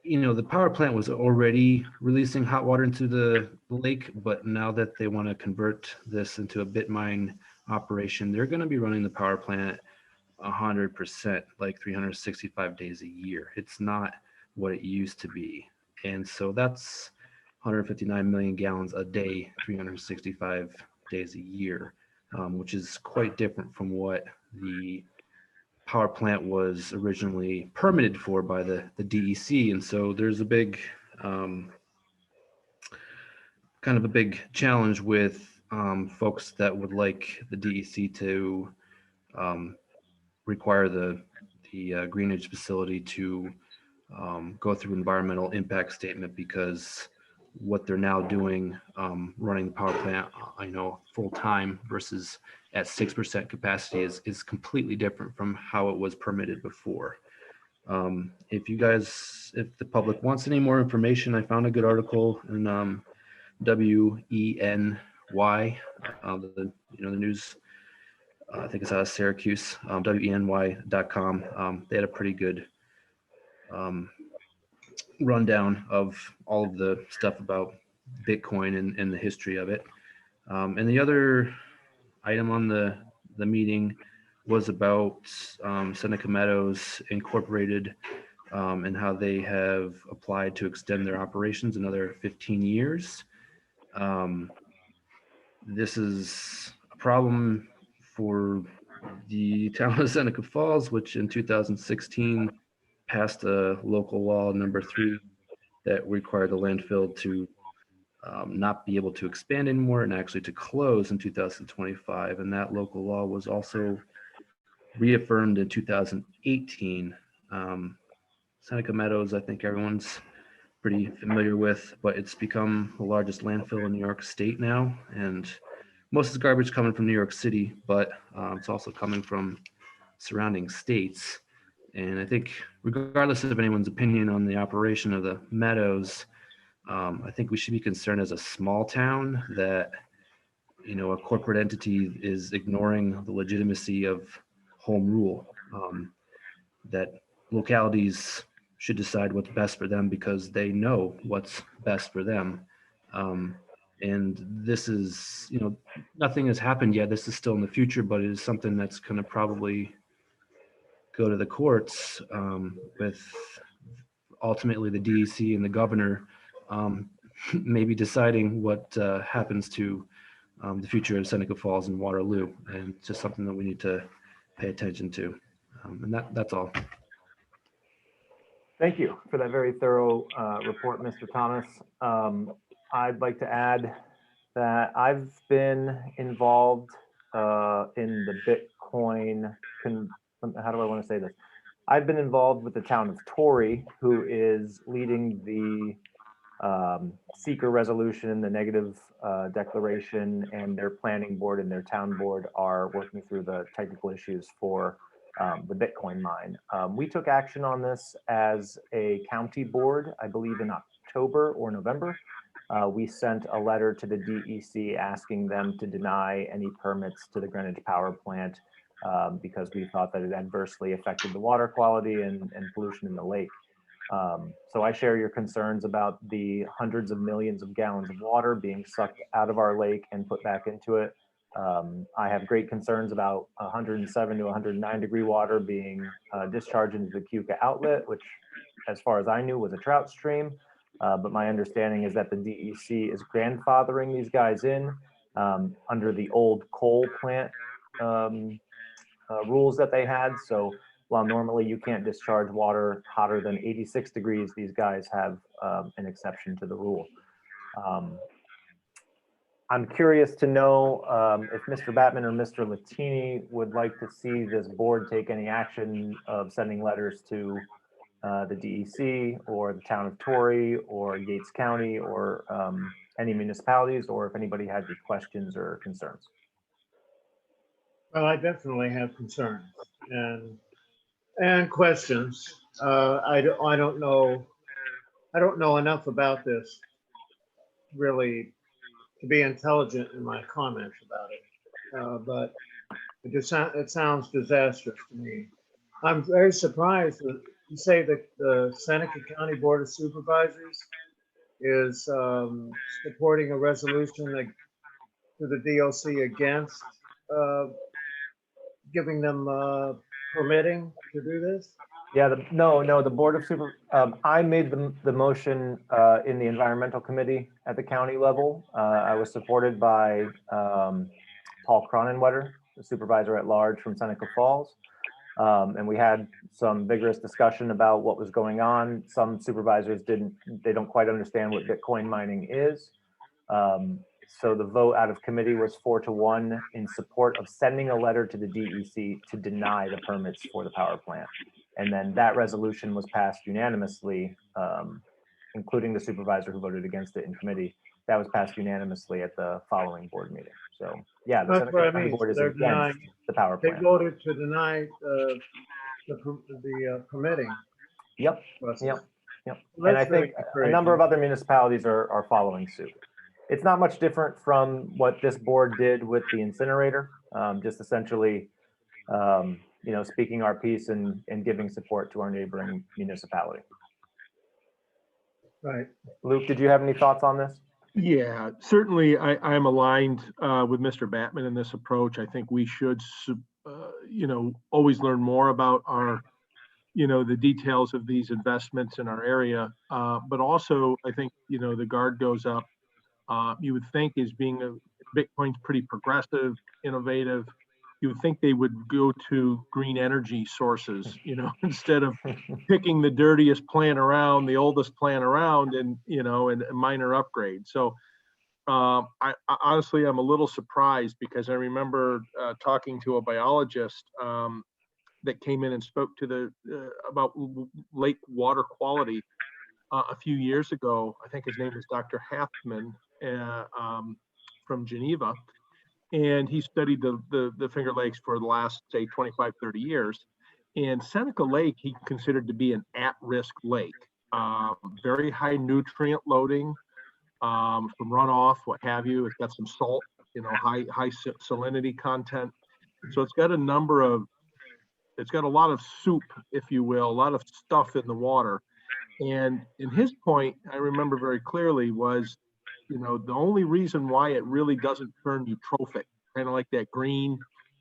the power plant was already releasing hot water into the lake, but now that they want to convert this into a Bitmine operation, they're going to be running the power plant 100%, like 365 days a year. It's not what it used to be. And so that's 159 million gallons a day, 365 days a year, which is quite different from what the power plant was originally permitted for by the DEC. And so there's a big kind of a big challenge with folks that would like the DEC to require the Greenidge facility to go through environmental impact statement, because what they're now doing, running the power plant, full time versus at 6% capacity is completely different from how it was permitted before. If the public wants any more information, I found a good article in WENY, the news. I think it's out of Syracuse, WENY.com. They had a pretty good rundown of all of the stuff about Bitcoin and the history of it. And the other item on the meeting was about Seneca Meadows Incorporated, and how they have applied to extend their operations another 15 years. This is a problem for the town of Seneca Falls, which in 2016 passed a local law number 3 that required the landfill to not be able to expand anymore and actually to close in 2025. And that local law was also reaffirmed in 2018. Seneca Meadows, I think everyone's pretty familiar with, but it's become the largest landfill in New York State now. And most of the garbage coming from New York City, but it's also coming from surrounding states. And I think regardless of anyone's opinion on the operation of the Meadows, I think we should be concerned as a small town that, a corporate entity is ignoring the legitimacy of home rule, that localities should decide what's best for them because they know what's best for them. And this is, nothing has happened yet. This is still in the future, but it is something that's going to probably go to the courts, with ultimately the DEC and the governor maybe deciding what happens to the future of Seneca Falls and Waterloo. And it's just something that we need to pay attention to. And that's all. Thank you for that very thorough report, Mr. Thomas. I'd like to add that I've been involved in the Bitcoin, how do I want to say this? I've been involved with the town of Torrey, who is leading the seeker resolution, the negative declaration, and their planning board and their town board are working through the technical issues for the Bitcoin mine. We took action on this as a county board, I believe in October or November. We sent a letter to the DEC asking them to deny any permits to the Greenwich Power Plant because we thought that it adversely affected the water quality and pollution in the lake. So I share your concerns about the hundreds of millions of gallons of water being sucked out of our lake and put back into it. I have great concerns about 107 to 109 degree water being discharged into the Keuka outlet, which as far as I knew was a trout stream. But my understanding is that the DEC is grandfathering these guys in under the old coal plant rules that they had. So while normally you can't discharge water hotter than 86 degrees, these guys have an exception to the rule. I'm curious to know if Mr. Batman or Mr. Latini would like to see this board take any action of sending letters to the DEC or the town of Torrey or Yates County or any municipalities, or if anybody had any questions or concerns. Well, I definitely have concerns and questions. I don't know enough about this really to be intelligent in my comments about it. But it sounds disastrous to me. I'm very surprised that you say that the Seneca County Board of Supervisors is supporting a resolution to the DOC against giving them permitting to do this? Yeah, no, the Board of Super, I made the motion in the environmental committee at the county level. I was supported by Paul Cronenwetter, the supervisor at large from Seneca Falls. And we had some vigorous discussion about what was going on. Some supervisors they don't quite understand what Bitcoin mining is. So the vote out of committee was 4-1 in support of sending a letter to the DEC to deny the permits for the power plant. And then that resolution was passed unanimously, including the supervisor who voted against it in committee. That was passed unanimously at the following board meeting. So yeah, the That's what Seneca I County mean. Board is They're against denying, the power they plant. voted to deny the permitting Yep, process. yep. Well, And I that's very think a number of encouraging. other municipalities are following suit. It's not much different from what this board did with the incinerator, just essentially, speaking our piece and giving support to our neighboring municipality. Right. Luke, did you have any thoughts on this? Yeah, certainly I'm aligned with Mr. Batman in this approach. I think we should, always learn more about our, the details of these investments in our area. But also, I think, the guard goes up. You would think as being Bitcoin's pretty progressive, innovative, you would think they would go to green energy sources, instead of picking the dirtiest plant around, the oldest plant around, and a minor upgrade. So I honestly, I'm a little surprised because I remember talking to a biologist that came in and spoke to about lake water quality a few years ago. I think his name was Dr. Halfman from Geneva. And he studied the Finger Lakes for the last, say, 25, 30 years. And Seneca Lake, he considered to be an at-risk lake. Very high nutrient loading from runoff, what have you. It's got some salt, high salinity content. So it's got a lot of soup, if you will, a lot of stuff in the water. And in his point, I remember very clearly was, the only reason why it really doesn't turn eutrophic, kind of like that green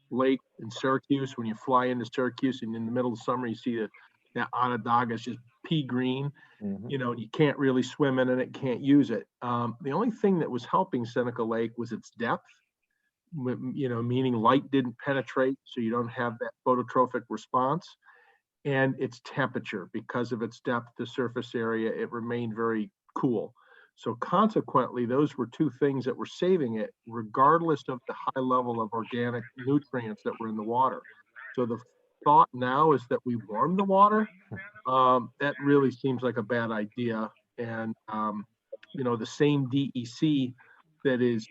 lake in Syracuse, when you fly into Syracuse and in the middle of summer, you see that Onondaga is just pea green, you can't really swim in it, can't use it. The only thing that was helping Seneca Lake was its depth, meaning light didn't penetrate, so you don't have that phototrophic response, and its temperature. Because of its depth, the surface area, it remained very cool. So consequently, those were two things that were saving it, regardless of the high level of organic nutrients that were in the water. So the thought now is that we warm the water. That really seems like a bad idea. And the same DEC that is,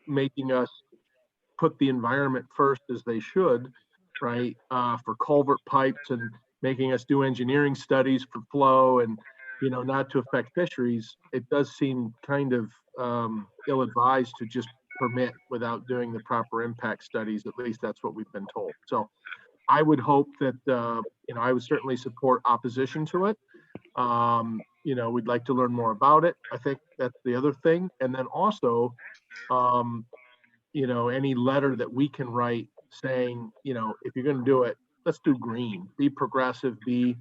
making us put the environment first as they should, right? For culvert pipes and making us do engineering studies for flow and, not to affect fisheries, it does seem kind of ill-advised to just permit without doing the proper impact studies. At least that's what we've been told. So I would hope that, I would certainly support opposition to it. We'd like to learn more about it. I think that's the other thing. And then also, any letter that we can write saying, if you're going to do it, let's do green, be progressive, be,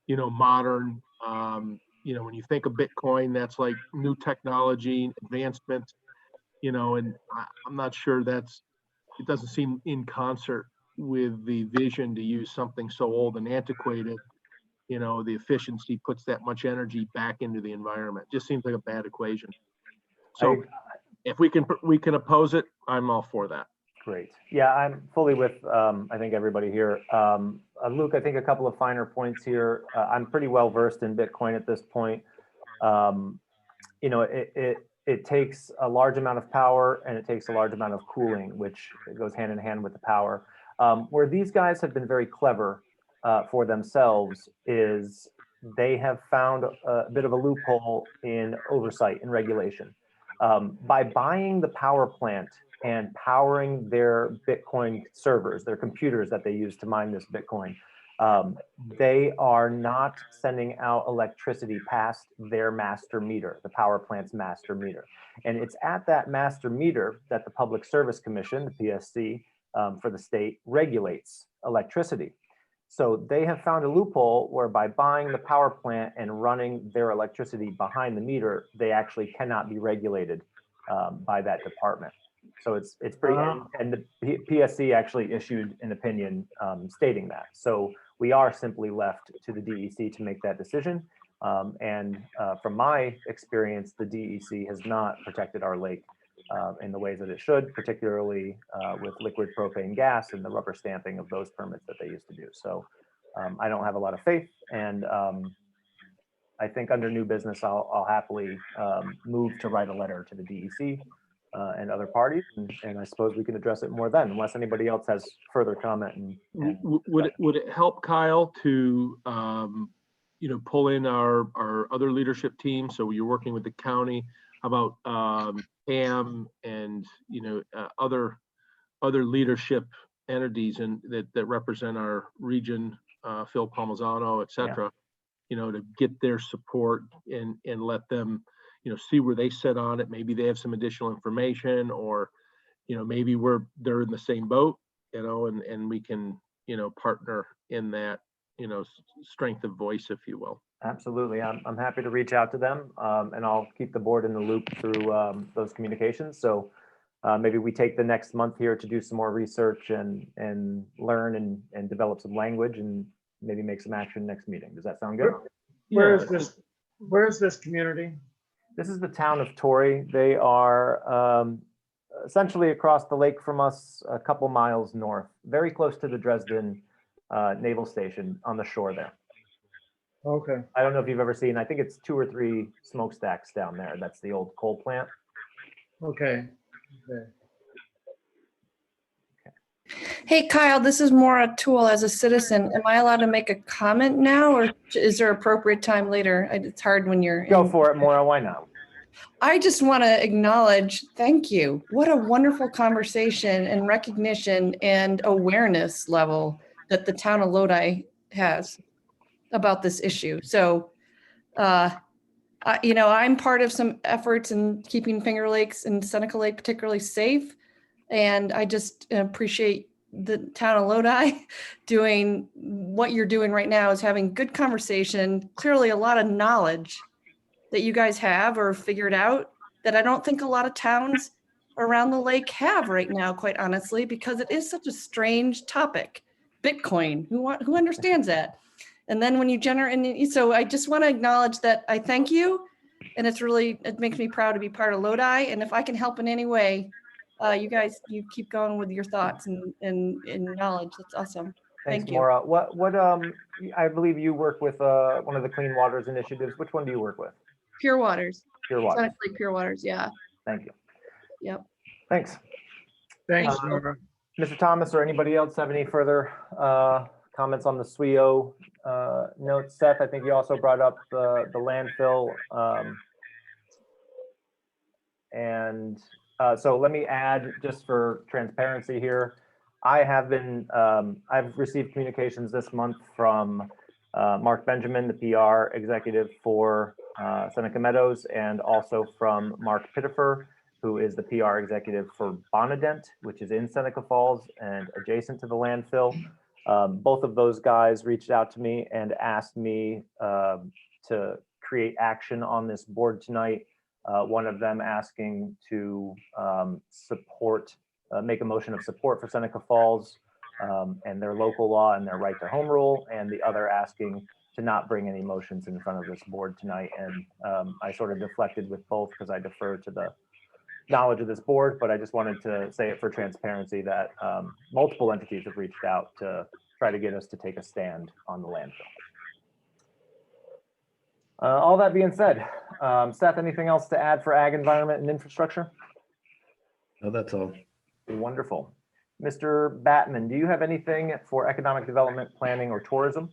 modern. When you think of Bitcoin, that's like new technology, advancement, and I'm not sure it doesn't seem in concert with the vision to use something so old and antiquated. The efficiency puts that much energy back into the environment. Just seems like a bad equation. So if we can oppose it, I'm all for that. Great. Yeah, I'm fully with, I think, everybody here. Luke, I think a couple of finer points here. I'm pretty well versed in Bitcoin at this point. It takes a large amount of power and it takes a large amount of cooling, which goes hand in hand with the power. Where these guys have been very clever for themselves is they have found a bit of a loophole in oversight and regulation. By buying the power plant and powering their Bitcoin servers, their computers that they use to mine this Bitcoin, they are not sending out electricity past their master meter, the power plant's master meter. And it's at that master meter that the Public Service Commission, the PSC, for the state regulates electricity. So they have found a loophole where by buying the power plant and running their electricity behind the meter, they actually cannot be regulated by that department. So it's pretty, and the PSC actually issued an opinion stating that. So we are simply left to the DEC to make that decision. From my experience, the DEC has not protected our lake in the ways that it should, particularly with liquid propane gas and the rubber stamping of those permits that they used to do. So I don't have a lot of faith, and I think under new business, I'll happily move to write a letter to the DEC and other parties, and I suppose we can address it more then, unless anybody else has further comment. Would it help, Kyle, to pull in our other leadership team? So you're working with the county. How about Pam and other leadership entities and that represent our region, Phil Palmisano, et cetera, to get their support and let them see where they sit on it. Maybe they have some additional information, or maybe they're in the same boat, and we can partner in that strength of voice, if you will. Absolutely. I'm happy to reach out to them, and I'll keep the board in the loop through those communications. So maybe we take the next month here to do some more research and learn and develop some language and maybe make some action next meeting. Does that sound good? Where is this community? This is the town of Torrey. They are essentially across the lake from us, a couple miles north, very close to the Dresden Naval Station on the shore there. Okay. I don't know if you've ever seen, I think it's 2 or 3 smokestacks down there. That's the old coal plant. Okay. Hey, Kyle, this is Maura Toole as a citizen. Am I allowed to make a comment now, or is there appropriate time later? It's hard when you're Go for it, Maura. Why not? I just want to acknowledge, thank you. What a wonderful conversation and recognition and awareness level that the town of Lodi has about this issue. So, I'm part of some efforts in keeping Finger Lakes and Seneca Lake particularly safe. And I just appreciate the town of Lodi doing what you're doing right now, is having good conversation, clearly a lot of knowledge that you guys have or figured out that I don't think a lot of towns around the lake have right now, quite honestly, because it is such a strange topic. Bitcoin, who understands that? And then when you generate, so I just want to acknowledge that I thank you. And it makes me proud to be part of Lodi. And if I can help in any way, you guys, you keep going with your thoughts and knowledge. That's awesome. Thanks, Thank you. Maura. What I believe you work with one of the Clean Waters initiatives. Which one do you work with? Pure Waters. Pure Water. Seneca Lake Pure Waters, yeah. Thank you. Yep. Thanks. Thanks, Uh, Nora. Mr. Thomas or anybody else have any further comments on the SWIO notes? Seth, I think you also brought up the landfill. So let me add, just for transparency here, I've received communications this month from Mark Benjamin, the PR executive for Seneca Meadows, and also from Mark Pittifer, who is the PR executive for Bonadent, which is in Seneca Falls and adjacent to the landfill. Both of those guys reached out to me and asked me to create action on this board tonight. One of them asking to make a motion of support for Seneca Falls and their local law and their right to home rule, and the other asking to not bring any motions in front of this board tonight. And I sort of deflected with both because I defer to the knowledge of this board, but I just wanted to say it for transparency that multiple entities have reached out to try to get us to take a stand on the landfill. All that being said, Seth, anything else to add for ag, environment, and infrastructure? No, that's all. Wonderful. Mr. Batman, do you have anything for economic development, planning, or tourism?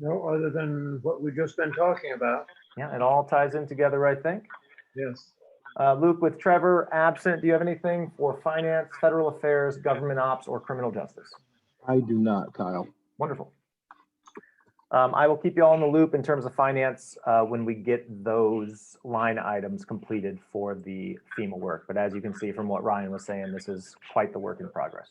No, other than what we've just been talking about. Yeah, it all ties in together, I think. Yes. Luke, with Trevor absent, do you have anything for finance, federal affairs, government ops, or criminal justice? I do not, Kyle. Wonderful. I will keep you all in the loop in terms of finance when we get those line items completed for the FEMA work. But as you can see from what Ryan was saying, this is quite the work in progress.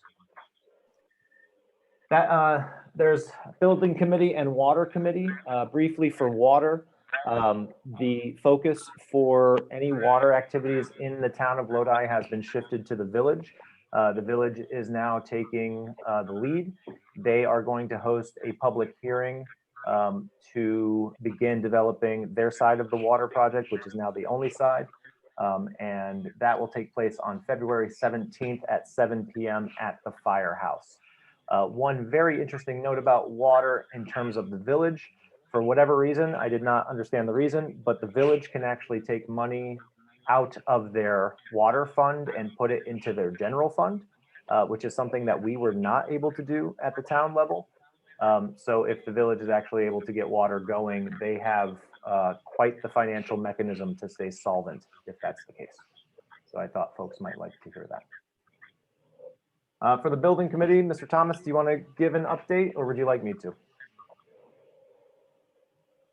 There's building committee and water committee. Briefly for water, the focus for any water activities in the town of Lodi has been shifted to the village. The village is now taking the lead. They are going to host a public hearing to begin developing their side of the water project, which is now the only side. And that will take place on February 17th at 7 p.m. at the firehouse. One very interesting note about water in terms of the village, for whatever reason, I did not understand the reason, but the village can actually take money out of their water fund and put it into their general fund, which is something that we were not able to do at the town level. So if the village is actually able to get water going, they have quite the financial mechanism to stay solvent, if that's the case. So I thought folks might like to hear that. For the building committee, Mr. Thomas, do you want to give an update, or would you like me to?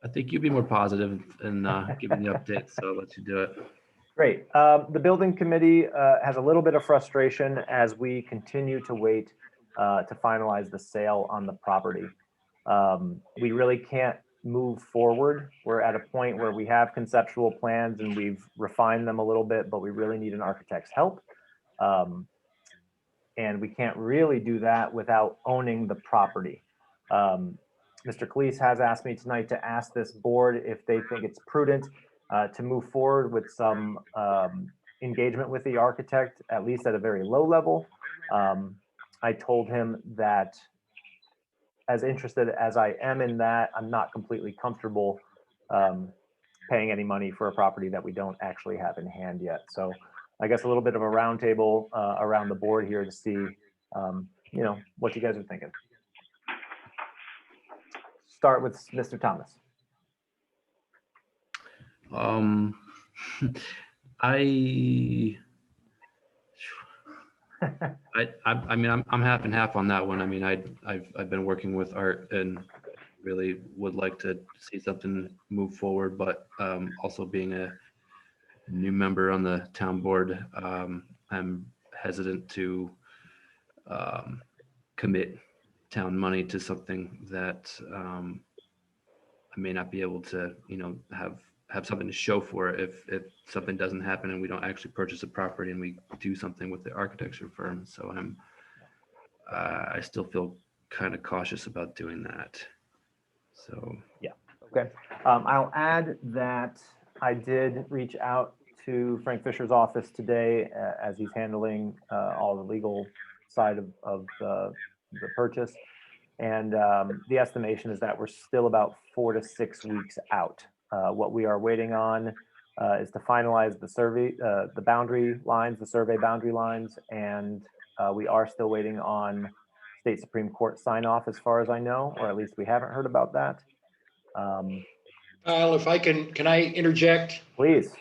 I think you'd be more positive in giving the update, so I'll let you do it. Great. The building committee has a little bit of frustration as we continue to wait to finalize the sale on the property. We really can't move forward. We're at a point where we have conceptual plans and we've refined them a little bit, but we really need an architect's help. And we can't really do that without owning the property. Mr. Cleese has asked me tonight to ask this board if they think it's prudent to move forward with some engagement with the architect, at least at a very low level. I told him that as interested as I am in that, I'm not completely comfortable paying any money for a property that we don't actually have in hand yet. So I guess a little bit of a roundtable around the board here to see, you know, what you guys are thinking. Start with Mr. Thomas. I mean, I'm half and half on that one. I mean, I've been working with Art and really would like to see something move forward, but also being a new member on the town board, I'm hesitant to commit town money to something that I may not be able to, you know, have something to show for it if something doesn't happen and we don't actually purchase a property and we do something with the architecture firm. So I still feel kind of cautious about doing that. So yeah, okay. I'll add that I did reach out to Frank Fisher's office today as he's handling all the legal side of the purchase. And the estimation is that we're still about 4 to 6 weeks out What we are waiting on is to finalize the survey, the boundary lines, the survey boundary lines, and we are still waiting on state Supreme Court sign off as far as I know, or at least we haven't heard about that. Kyle, if I can I interject? Please.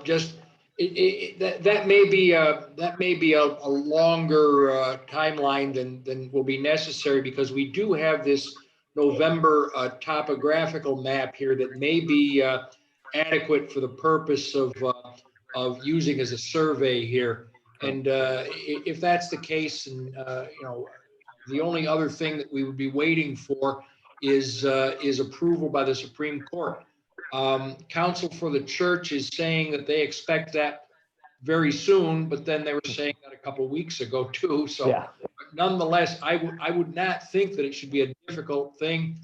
Just that may be a longer timeline than will be necessary, because we do have this November topographical map here that may be adequate for the purpose of using as a survey here. And if that's the case, and you know, the only other thing that we would be waiting for is approval by the Supreme Court. Counsel for the church is saying that they expect that very soon, but then they were saying that a couple of weeks ago too. So Yeah. nonetheless, I would not think that it should be a difficult thing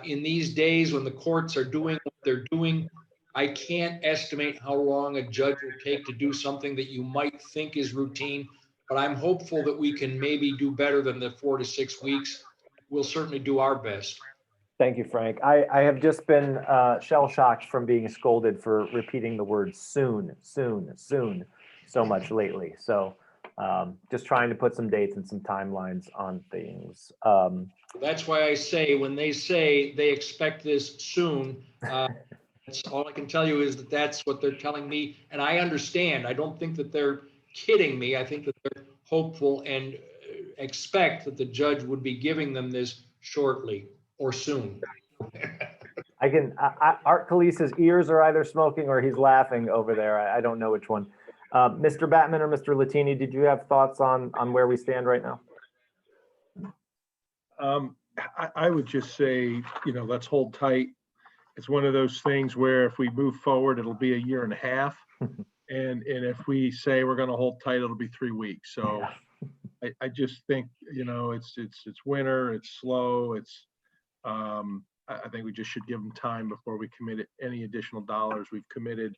in these days when the courts are doing what they're doing. I can't estimate how long a judge will take to do something that you might think is routine, but I'm hopeful that we can maybe do better than the 4 to 6 weeks. We'll certainly do our best. Thank you, Frank. I have just been shell shocked from being scolded for repeating the word soon so much lately. So just trying to put some dates and some timelines on things. That's why I say, when they say they expect this soon, that's all I can tell you is that that's what they're telling me. And I understand. I don't think that they're kidding me. I think that they're hopeful and expect that the judge would be giving them this shortly or soon. Art Khalees's ears are either smoking or he's laughing over there. I don't know which one. Mr. Batman or Mr. Latini, did you have thoughts on where we stand right now? I would just say, you know, let's hold tight. It's one of those things where if we move forward, it'll be 1.5 years. And if we say we're going to hold tight, it'll be 3 weeks. So I just think, you know, it's winter, it's slow. I think we just should give them time before we commit any additional dollars. We've committed,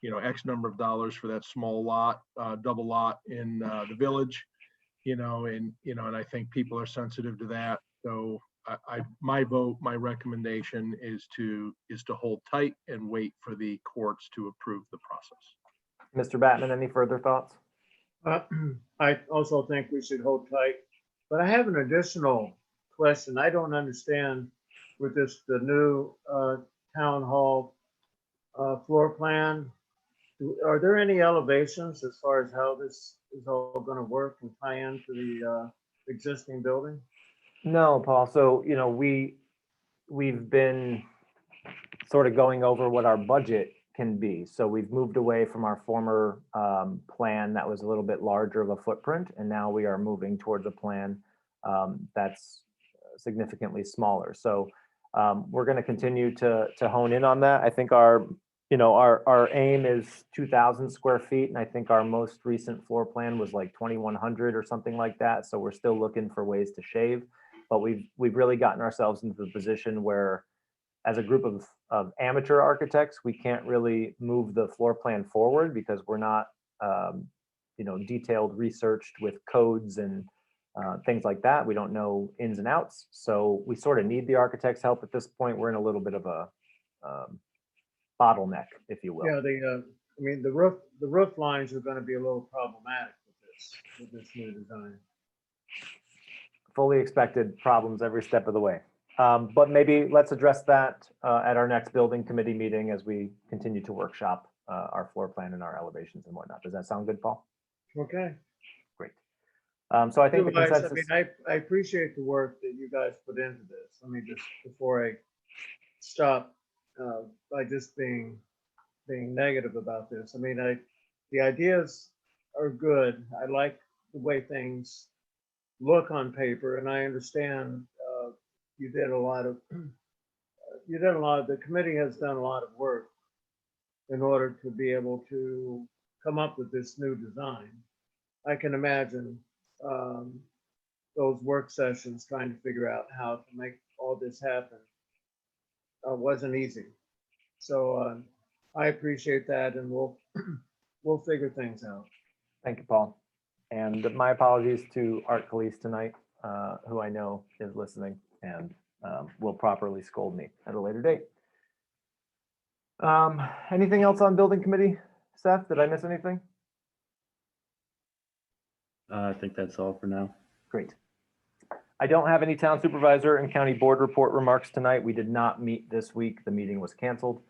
you know, X number of dollars for that small lot, double lot in the village, and I think people are sensitive to that. So my recommendation is to hold tight and wait for the courts to approve the process. Mr. Batman, any further thoughts? I also think we should hold tight, but I have an additional question. I don't understand with the new town hall floor plan. Are there any elevations as far as how this is all going to work and tie into the existing building? No, Paul. So, we've been sort of going over what our budget can be. So we've moved away from our former plan that was a little bit larger of a footprint, and now we are moving towards a plan that's significantly smaller. So we're going to continue to hone in on that. I think our aim is 2,000 square feet, and I think our most recent floor plan was like 2,100 or something like that. So we're still looking for ways to shave, but we've really gotten ourselves into the position where, as a group of amateur architects, we can't really move the floor plan forward because we're not, detailed researched with codes and things like that. We don't know ins and outs. So we sort of need the architect's help at this point. We're in a little bit of a bottleneck, if you will. Yeah, the roof lines are going to be a little problematic with this new design. Fully expected problems every step of the way. But maybe let's address that at our next building committee meeting as we continue to workshop our floor plan and our elevations and whatnot. Does that sound good, Paul? Okay. Great. So I think the consensus. I appreciate the work that you guys put into this. Let me just, before I stop by just being negative about this. The ideas are good. I like the way things look on paper, and I understand the committee has done a lot of work in order to be able to come up with this new design. I can imagine those work sessions trying to figure out how to make all this happen wasn't easy. So I appreciate that, and we'll figure things out. Thank you, Paul. And my apologies to Art Khalees tonight, who I know is listening and will properly scold me at a later date. Anything else on building committee? Seth, did I miss anything? I think that's all for now. Great. I don't have any town supervisor and county board report remarks tonight. We did not meet this week. The meeting was canceled.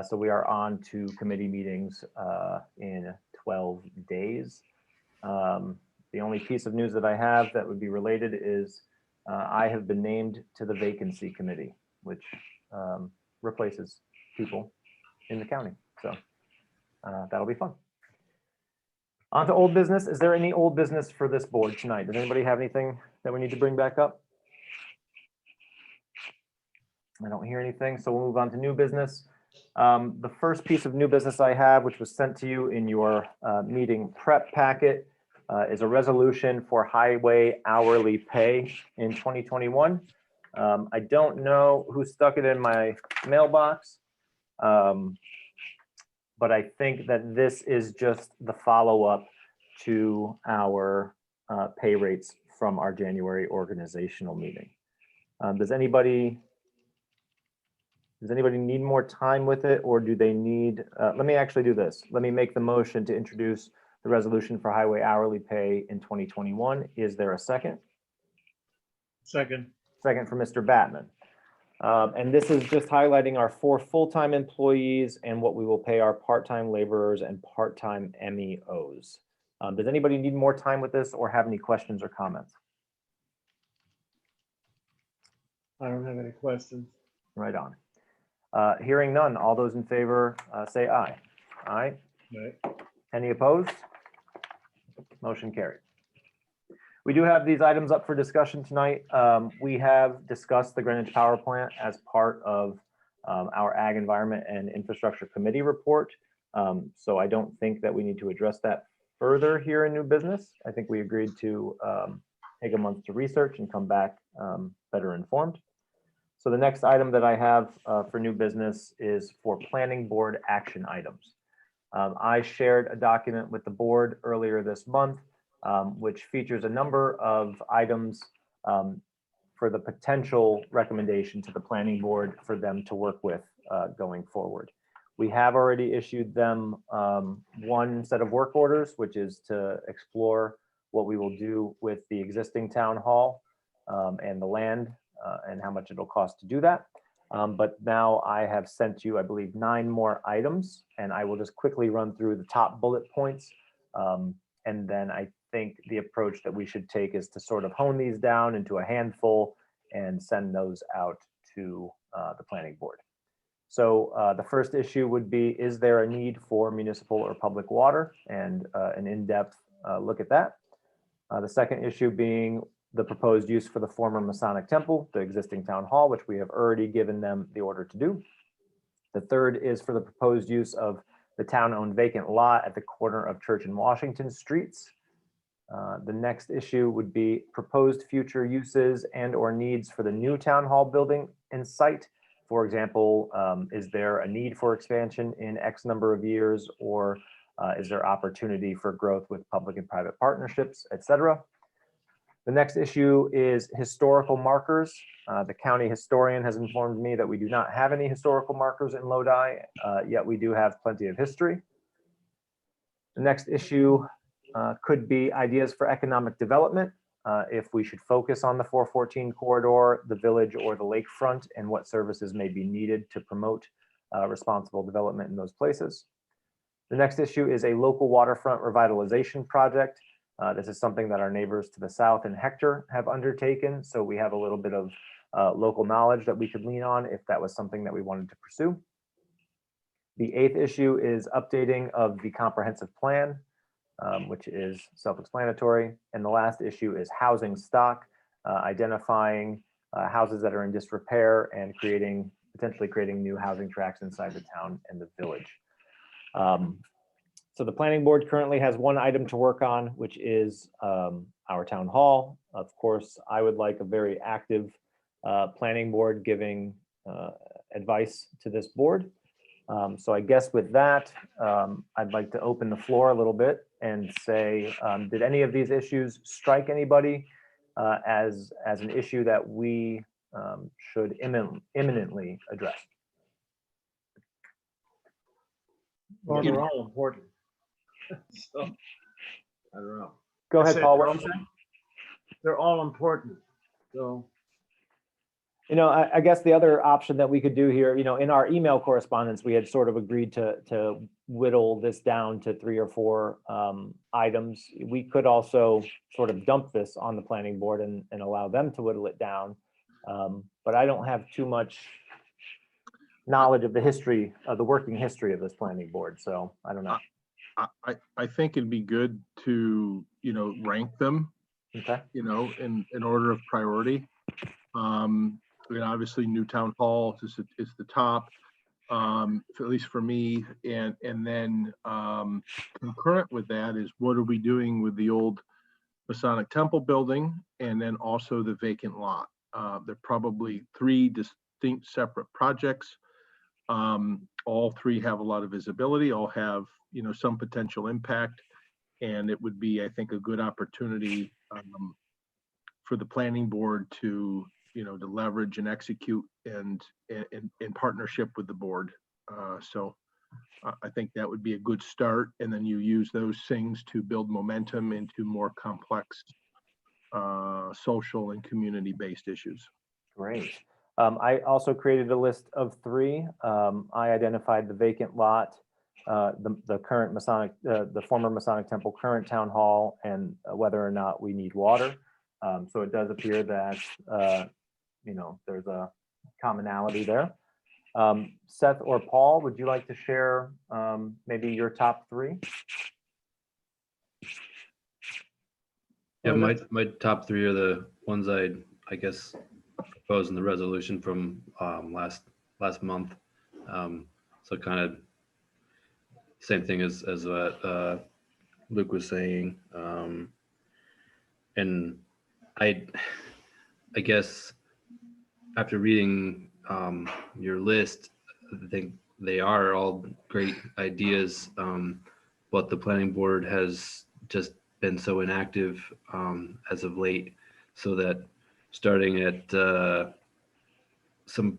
So we are on to committee meetings in 12 days. The only piece of news that I have that would be related is I have been named to the vacancy committee, which replaces people in the county. So that'll be fun. On to old business. Is there any old business for this board tonight? Does anybody have anything that we need to bring back up? I don't hear anything, so we'll move on to new business. The first piece of new business I have, which was sent to you in your meeting prep packet, is a resolution for highway hourly pay in 2021. I don't know who stuck it in my mailbox, but I think that this is just the follow-up to our pay rates from our January organizational meeting. Does anybody need more time with it, or do they need, let me actually do this. Let me make the motion to introduce the resolution for highway hourly pay in 2021. Is there a second? Second. Second for Mr. Batman. And this is just highlighting our 4 full-time employees and what we will pay our part-time laborers and part-time MEOs. Does anybody need more time with this or have any questions or comments? I don't have any questions. Right on. Hearing none, all those in favor say aye. Aye. Right. Any opposed? Motion carried. We do have these items up for discussion tonight. We have discussed the Greenwich Power Plant as part of our Ag Environment and Infrastructure Committee report. So I don't think that we need to address that further here in new business. I think we agreed to take a month to research and come back better informed. So the next item that I have for new business is for planning board action items. I shared a document with the board earlier this month, which features a number of items for the potential recommendation to the planning board for them to work with going forward. We have already issued them one set of work orders, which is to explore what we will do with the existing town hall and the land and how much it'll cost to do that. But now I have sent you, I believe, 9 more items, and I will just quickly run through the top bullet points. And then I think the approach that we should take is to sort of hone these down into a handful and send those out to the planning board. So the first issue would be, is there a need for municipal or public water? And an in-depth look at that. The second issue being the proposed use for the former Masonic Temple, the existing town hall, which we have already given them the order to do. The third is for the proposed use of the town-owned vacant lot at the corner of Church and Washington Streets. The next issue would be proposed future uses and or needs for the new town hall building and site. For example, is there a need for expansion in X number of years, or is there opportunity for growth with public and private partnerships, etc.? The next issue is historical markers. The county historian has informed me that we do not have any historical markers in Lodi, yet we do have plenty of history. The next issue could be ideas for economic development, if we should focus on the 414 corridor, the village, or the lakefront, and what services may be needed to promote responsible development in those places. The next issue is a local waterfront revitalization project. This is something that our neighbors to the south in Hector have undertaken, so we have a little bit of local knowledge that we could lean on if that was something that we wanted to pursue. The 8th issue is updating of the comprehensive plan, which is self-explanatory. And the last issue is housing stock, identifying houses that are in disrepair and potentially creating new housing tracts inside the town and the village. So the planning board currently has 1 item to work on, which is our town hall. Of course, I would like a very active planning board giving advice to this board. So I guess with that, I'd like to open the floor a little bit and say, did any of these issues strike anybody as an issue that we should imminently address? Well, they're all important. So, I don't know. Go I ahead, said Paul. they're What did you say? They're all important, so. I guess the other option that we could do here, in our email correspondence, we had sort of agreed to whittle this down to 3 or 4 items. We could also sort of dump this on the planning board and allow them to whittle it down. But I don't have too much knowledge of the history of the working history of this planning board, so I don't know. I think it'd be good to, rank them, Okay, in order of priority. Obviously New Town Hall is the top, at least for me. And then concurrent with that is what are we doing with the old Masonic Temple building and then also the vacant lot? They're probably 3 distinct separate projects. All 3 have a lot of visibility, all have, some potential impact. And it would be, I think, a good opportunity for the planning board to, to leverage and execute and in partnership with the board. So I think that would be a good start. And then you use those things to build momentum into more complex social and community-based issues. great. I also created a list of 3. I identified the vacant lot, the current Masonic, the former Masonic Temple, current town hall, and whether or not we need water. So it does appear that, there's a commonality there. Seth or Paul, would you like to share maybe your top 3? Yeah, my top 3 are the ones I guess proposed in the resolution from last month. So kind of same thing as what Luke was saying. And I guess after reading your list, I think they are all great ideas, but the planning board has just been so inactive as of late, so that starting at some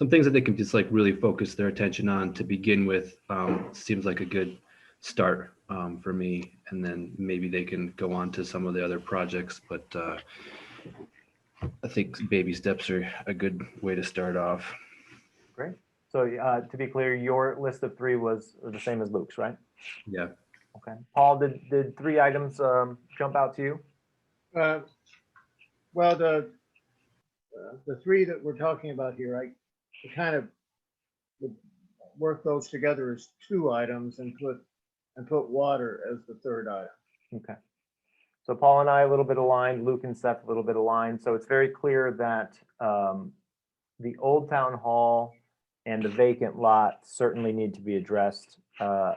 things that they can just like really focus their attention on to begin with seems like a good start for me, and then maybe they can go on to some of the other projects, but I think baby steps are a good way to start off. Great. So to be clear, your list of 3 was the same as Luke's, right? Yeah. Okay. Paul, did 3 items jump out to you? Well, the 3 that we're talking about here, I kind of would work those together as 2 items and put water as the 3rd item. Okay. So Paul and I a little bit aligned, Luke and Seth a little bit aligned. So it's very clear that the old town hall and the vacant lot certainly need to be addressed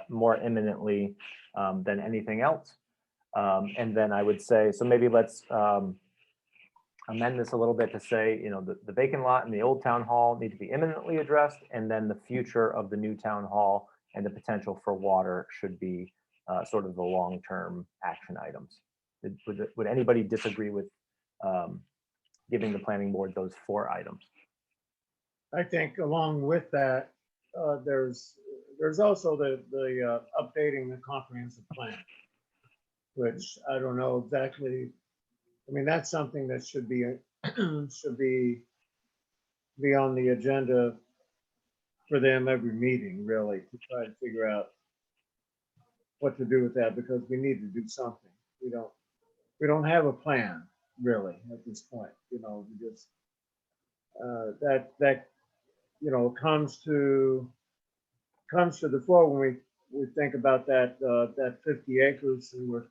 more imminently than anything else. And then I would say, so maybe let's amend this a little bit to say, the vacant lot and the old town hall need to be imminently addressed, and then the future of the new town hall and the potential for water should be sort of the long-term action items. Would anybody disagree with giving the planning board those 4 items? I think along with that, there's also the updating the comprehensive plan, which I don't know exactly. I mean, that's something that should be on the agenda for them every meeting, really, to try to figure out what to do with that, because we need to do something. We don't have a plan really at this point. We just that comes to the fore when we think about that 50 acres, and we're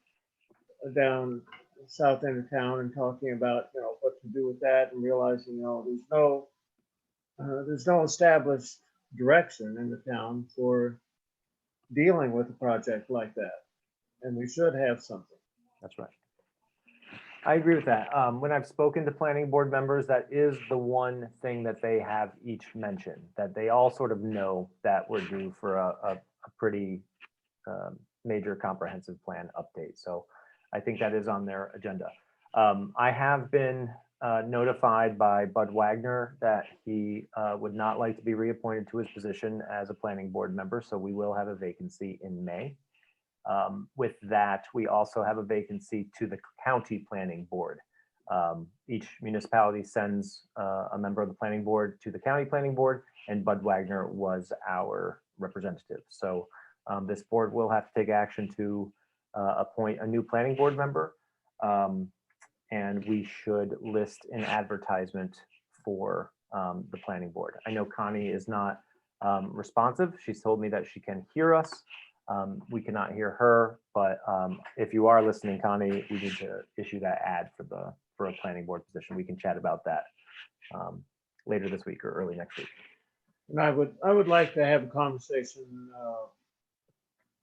down south end of town and talking about what to do with that, and realizing there's no established direction in the town for dealing with a project like that, and we should have something. That's right. I agree with that. When I've spoken to planning board members, that is the one thing that they have each mentioned, that they all sort of know that we're due for a pretty major comprehensive plan update. So I think that is on their agenda. I have been notified by Bud Wagner that he would not like to be reappointed to his position as a planning board member, so we will have a vacancy in May. With that, we also have a vacancy to the county planning board. Each municipality sends a member of the planning board to the county planning board, and Bud Wagner was our representative. So this board will have to take action to appoint a new planning board member. And we should list an advertisement for the planning board. I know Connie is not responsive. She's told me that she can hear us. We cannot hear her, but if you are listening, Connie, we need to issue that ad for a planning board position. We can chat about that later this week or early next week. And I would like to have a conversation,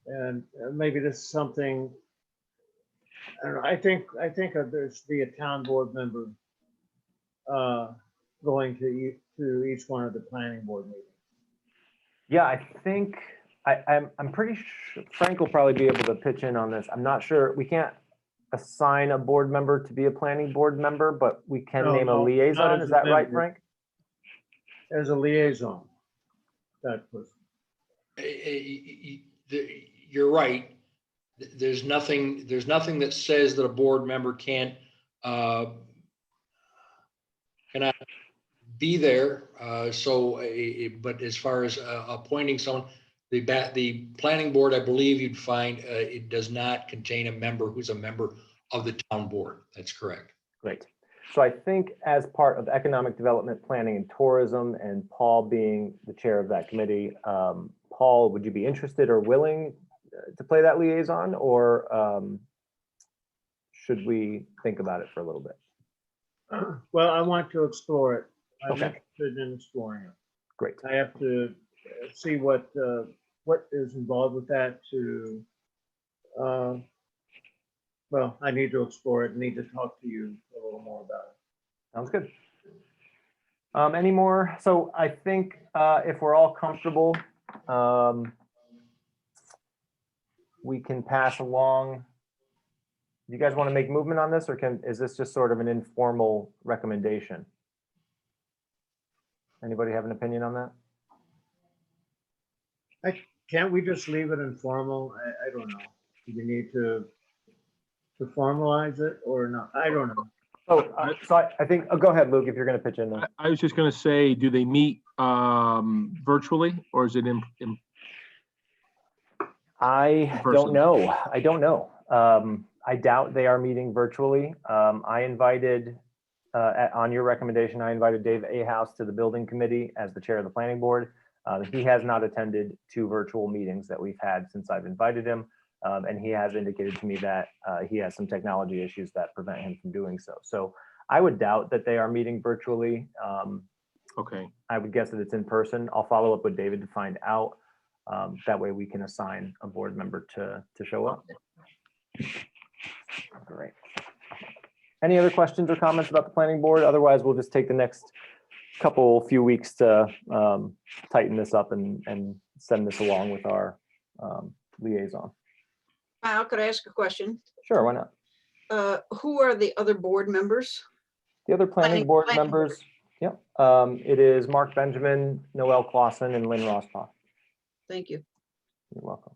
and maybe this is something, I don't know, I think there should be a town board member going to each one of the planning board meetings. Yeah, I think I'm pretty sure Frank will probably be able to pitch in on this. I'm not sure. We can't assign a board member to be a planning board member, but we can name a No, liaison. not as Is a that right, member. Frank? As a liaison, that person. You're right. There's nothing that says that a board member can't cannot be there. But as far as appointing someone, the planning board, I believe you'd find it does not contain a member who's a member of the town board. That's correct. Great. So I think as part of economic development, planning and tourism, and Paul being the chair of that committee, Paul, would you be interested or willing to play that liaison, or should we think about it for a little bit? Well, I want to explore it. I'm Okay. interested in exploring it. Great. I have to see what is involved with that to, well, I need to explore it, need to talk to you a little more about it. Sounds good. Any more? So I think if we're all comfortable, we can pass along. Do you guys want to make movement on this, or is this just sort of an informal recommendation? Anybody have an opinion on that? Can't we just leave it informal? I don't know. Do you need to formalize it or not? I don't know. So I think, go ahead, Luke, if you're going to pitch in there. I was just going to say, do they meet virtually, or is it in I person? don't know. I don't know. I doubt they are meeting virtually. I invited, on your recommendation, I invited Dave Ahouse to the building committee as the chair of the planning board. He has not attended 2 virtual meetings that we've had since I've invited him. And he has indicated to me that he has some technology issues that prevent him from doing so. So I would doubt that they are meeting virtually. Okay. I would guess that it's in person. I'll follow up with David to find out. That way we can assign a board member to show up. Great. Any other questions or comments about the planning board? Otherwise, we'll just take the next few weeks to tighten this up and send this along with our liaison. Kyle, could I ask a question? Sure, why not? Who are the other board members? The other planning board members, yep. It is Mark Benjamin, Noel Clausen, and Lynn Rosbach. Thank you. You're welcome.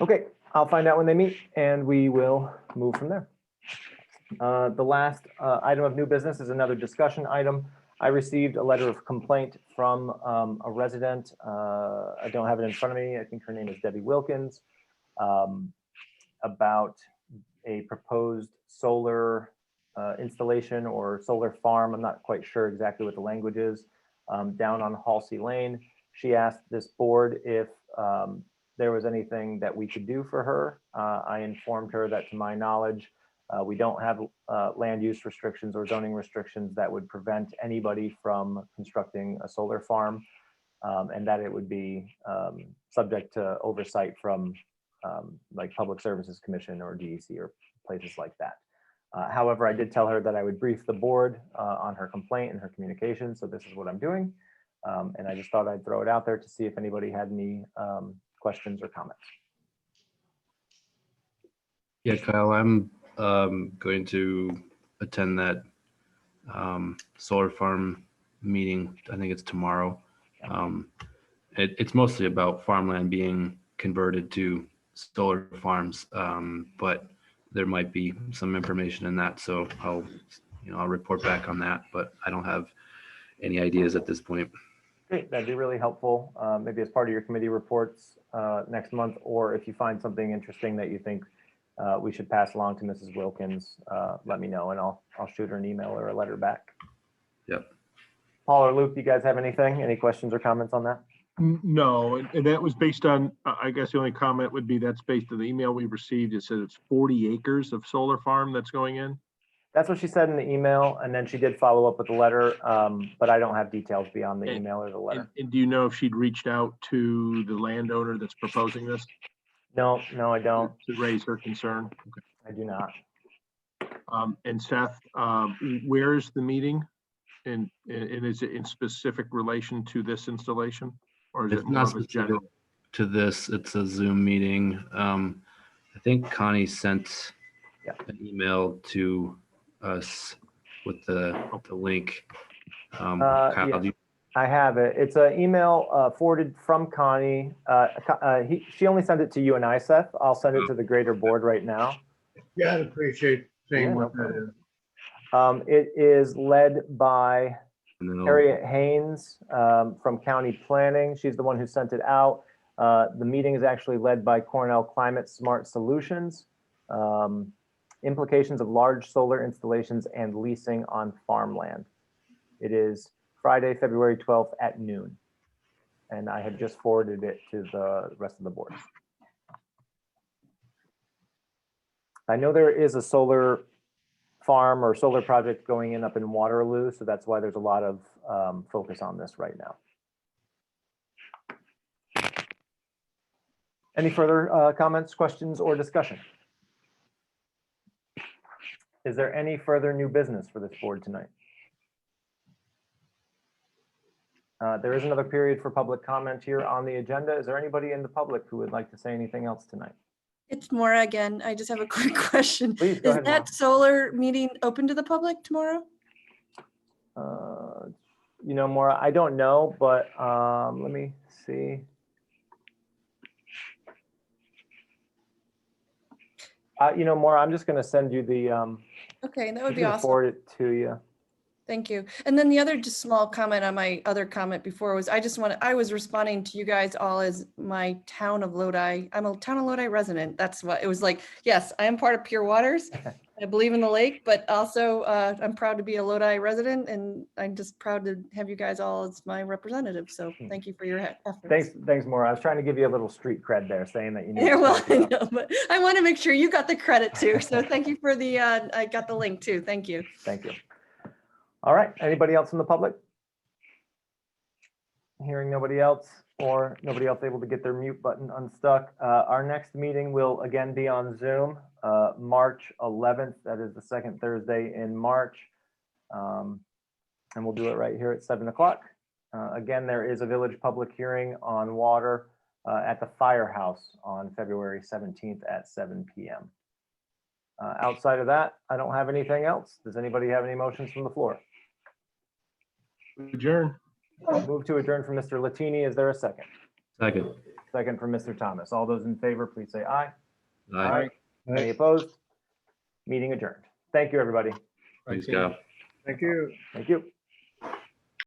Okay, I'll find out when they meet and we will move from there. The last item of new business is another discussion item. I received a letter of complaint from a resident. I don't have it in front of me. I think her name is Debbie Wilkins, about a proposed solar installation or solar farm. I'm not quite sure exactly what the language is, down on Halsey Lane. She asked this board if there was anything that we could do for her. I informed her that, to my knowledge, we don't have land use restrictions or zoning restrictions that would prevent anybody from constructing a solar farm, and that it would be subject to oversight from like Public Services Commission or DEC or places like that. However, I did tell her that I would brief the board on her complaint and her communication, so this is what I'm doing. And I just thought I'd throw it out there to see if anybody had any questions or comments. Yeah, Kyle, I'm going to attend that solar farm meeting. I think it's tomorrow. It's mostly about farmland being converted to solar farms, but there might be some information in that. So I'll report back on that, but I don't have any ideas at this point. Great, that'd be really helpful, maybe as part of your committee reports next month, or if you find something interesting that you think we should pass along to Mrs. Wilkins, let me know and I'll shoot her an email or a letter back. Yep. Paul or Luke, do you guys have anything? Any questions or comments on that? No, and that was based on, I guess the only comment would be that's based on the email we received. It said it's 40 acres of solar farm that's going in. That's what she said in the email, and then she did follow up with a letter, but I don't have details beyond the email or the letter. And do you know if she'd reached out to the landowner that's proposing this No, I don't. to raise her concern? Okay. I do not. And Seth, where is the meeting? And is it in specific relation to this installation? Or is It's it more not of a specific general? to this. It's a Zoom meeting. I think Connie sent an email to us with the link. Kyle, Yeah. do you- I have it. It's an email forwarded from Connie. She only sent it to you and I, Seth. I'll send it to the greater board right now. Yeah, I'd appreciate Yeah, seeing no what that problem. is. It is led by and then I'll- Harriet Haynes from County Planning. She's the one who sent it out. The meeting is actually led by Cornell Climate Smart Solutions. Implications of large solar installations and leasing on farmland. It is Friday, February 12th at noon. And I have just forwarded it to the rest of the board. I know there is a solar farm or solar project going in up in Waterloo, so that's why there's a lot of focus on this right now. Any further comments, questions, or discussion? Is there any further new business for this board tonight? There is another period for public comment here on the agenda. Is there anybody in the public who would like to say anything else tonight? It's Maura again. I just have a quick question. Please, go Is ahead, Maura. that solar meeting open to the public tomorrow? Maura, I don't know, but let me see. Maura, I'm just going to send you the. Okay, that would be I'm gonna awesome. Forward it to you. Thank you. And then the other just small comment on my other comment before was I was responding to you guys all as my Town of Lodi. I'm a Town of Lodi resident. That's what it was like. Yes, I am part of Pure Waters. I believe in the lake, but also I'm proud to be a Lodi resident, and I'm just proud to have you guys all as my representative. So thank you for your efforts. Thanks, Maura. I was trying to give you a little street cred there, saying that you need. Yeah, well, I know, but I want to make sure you got the credit too. So thank you for the, I got the link too. Thank you. Thank you. All right, anybody else in the public? Hearing nobody else or nobody else able to get their mute button unstuck. Our next meeting will again be on Zoom, March 11th. That is the second Thursday in March. And we'll do it right here at 7 o'clock. Again, there is a village public hearing on water at the firehouse on February 17th at 7 p.m. Outside of that, I don't have anything else. Does anybody have any motions from the floor? Adjourn. Move to adjourn from Mr. Latini. Is there a second? Second. Second from Mr. Thomas. All those in favor, please say aye. Aye. Any opposed? Meeting adjourned. Thank you, everybody. Thanks, Kyle. Thank you. Thank you.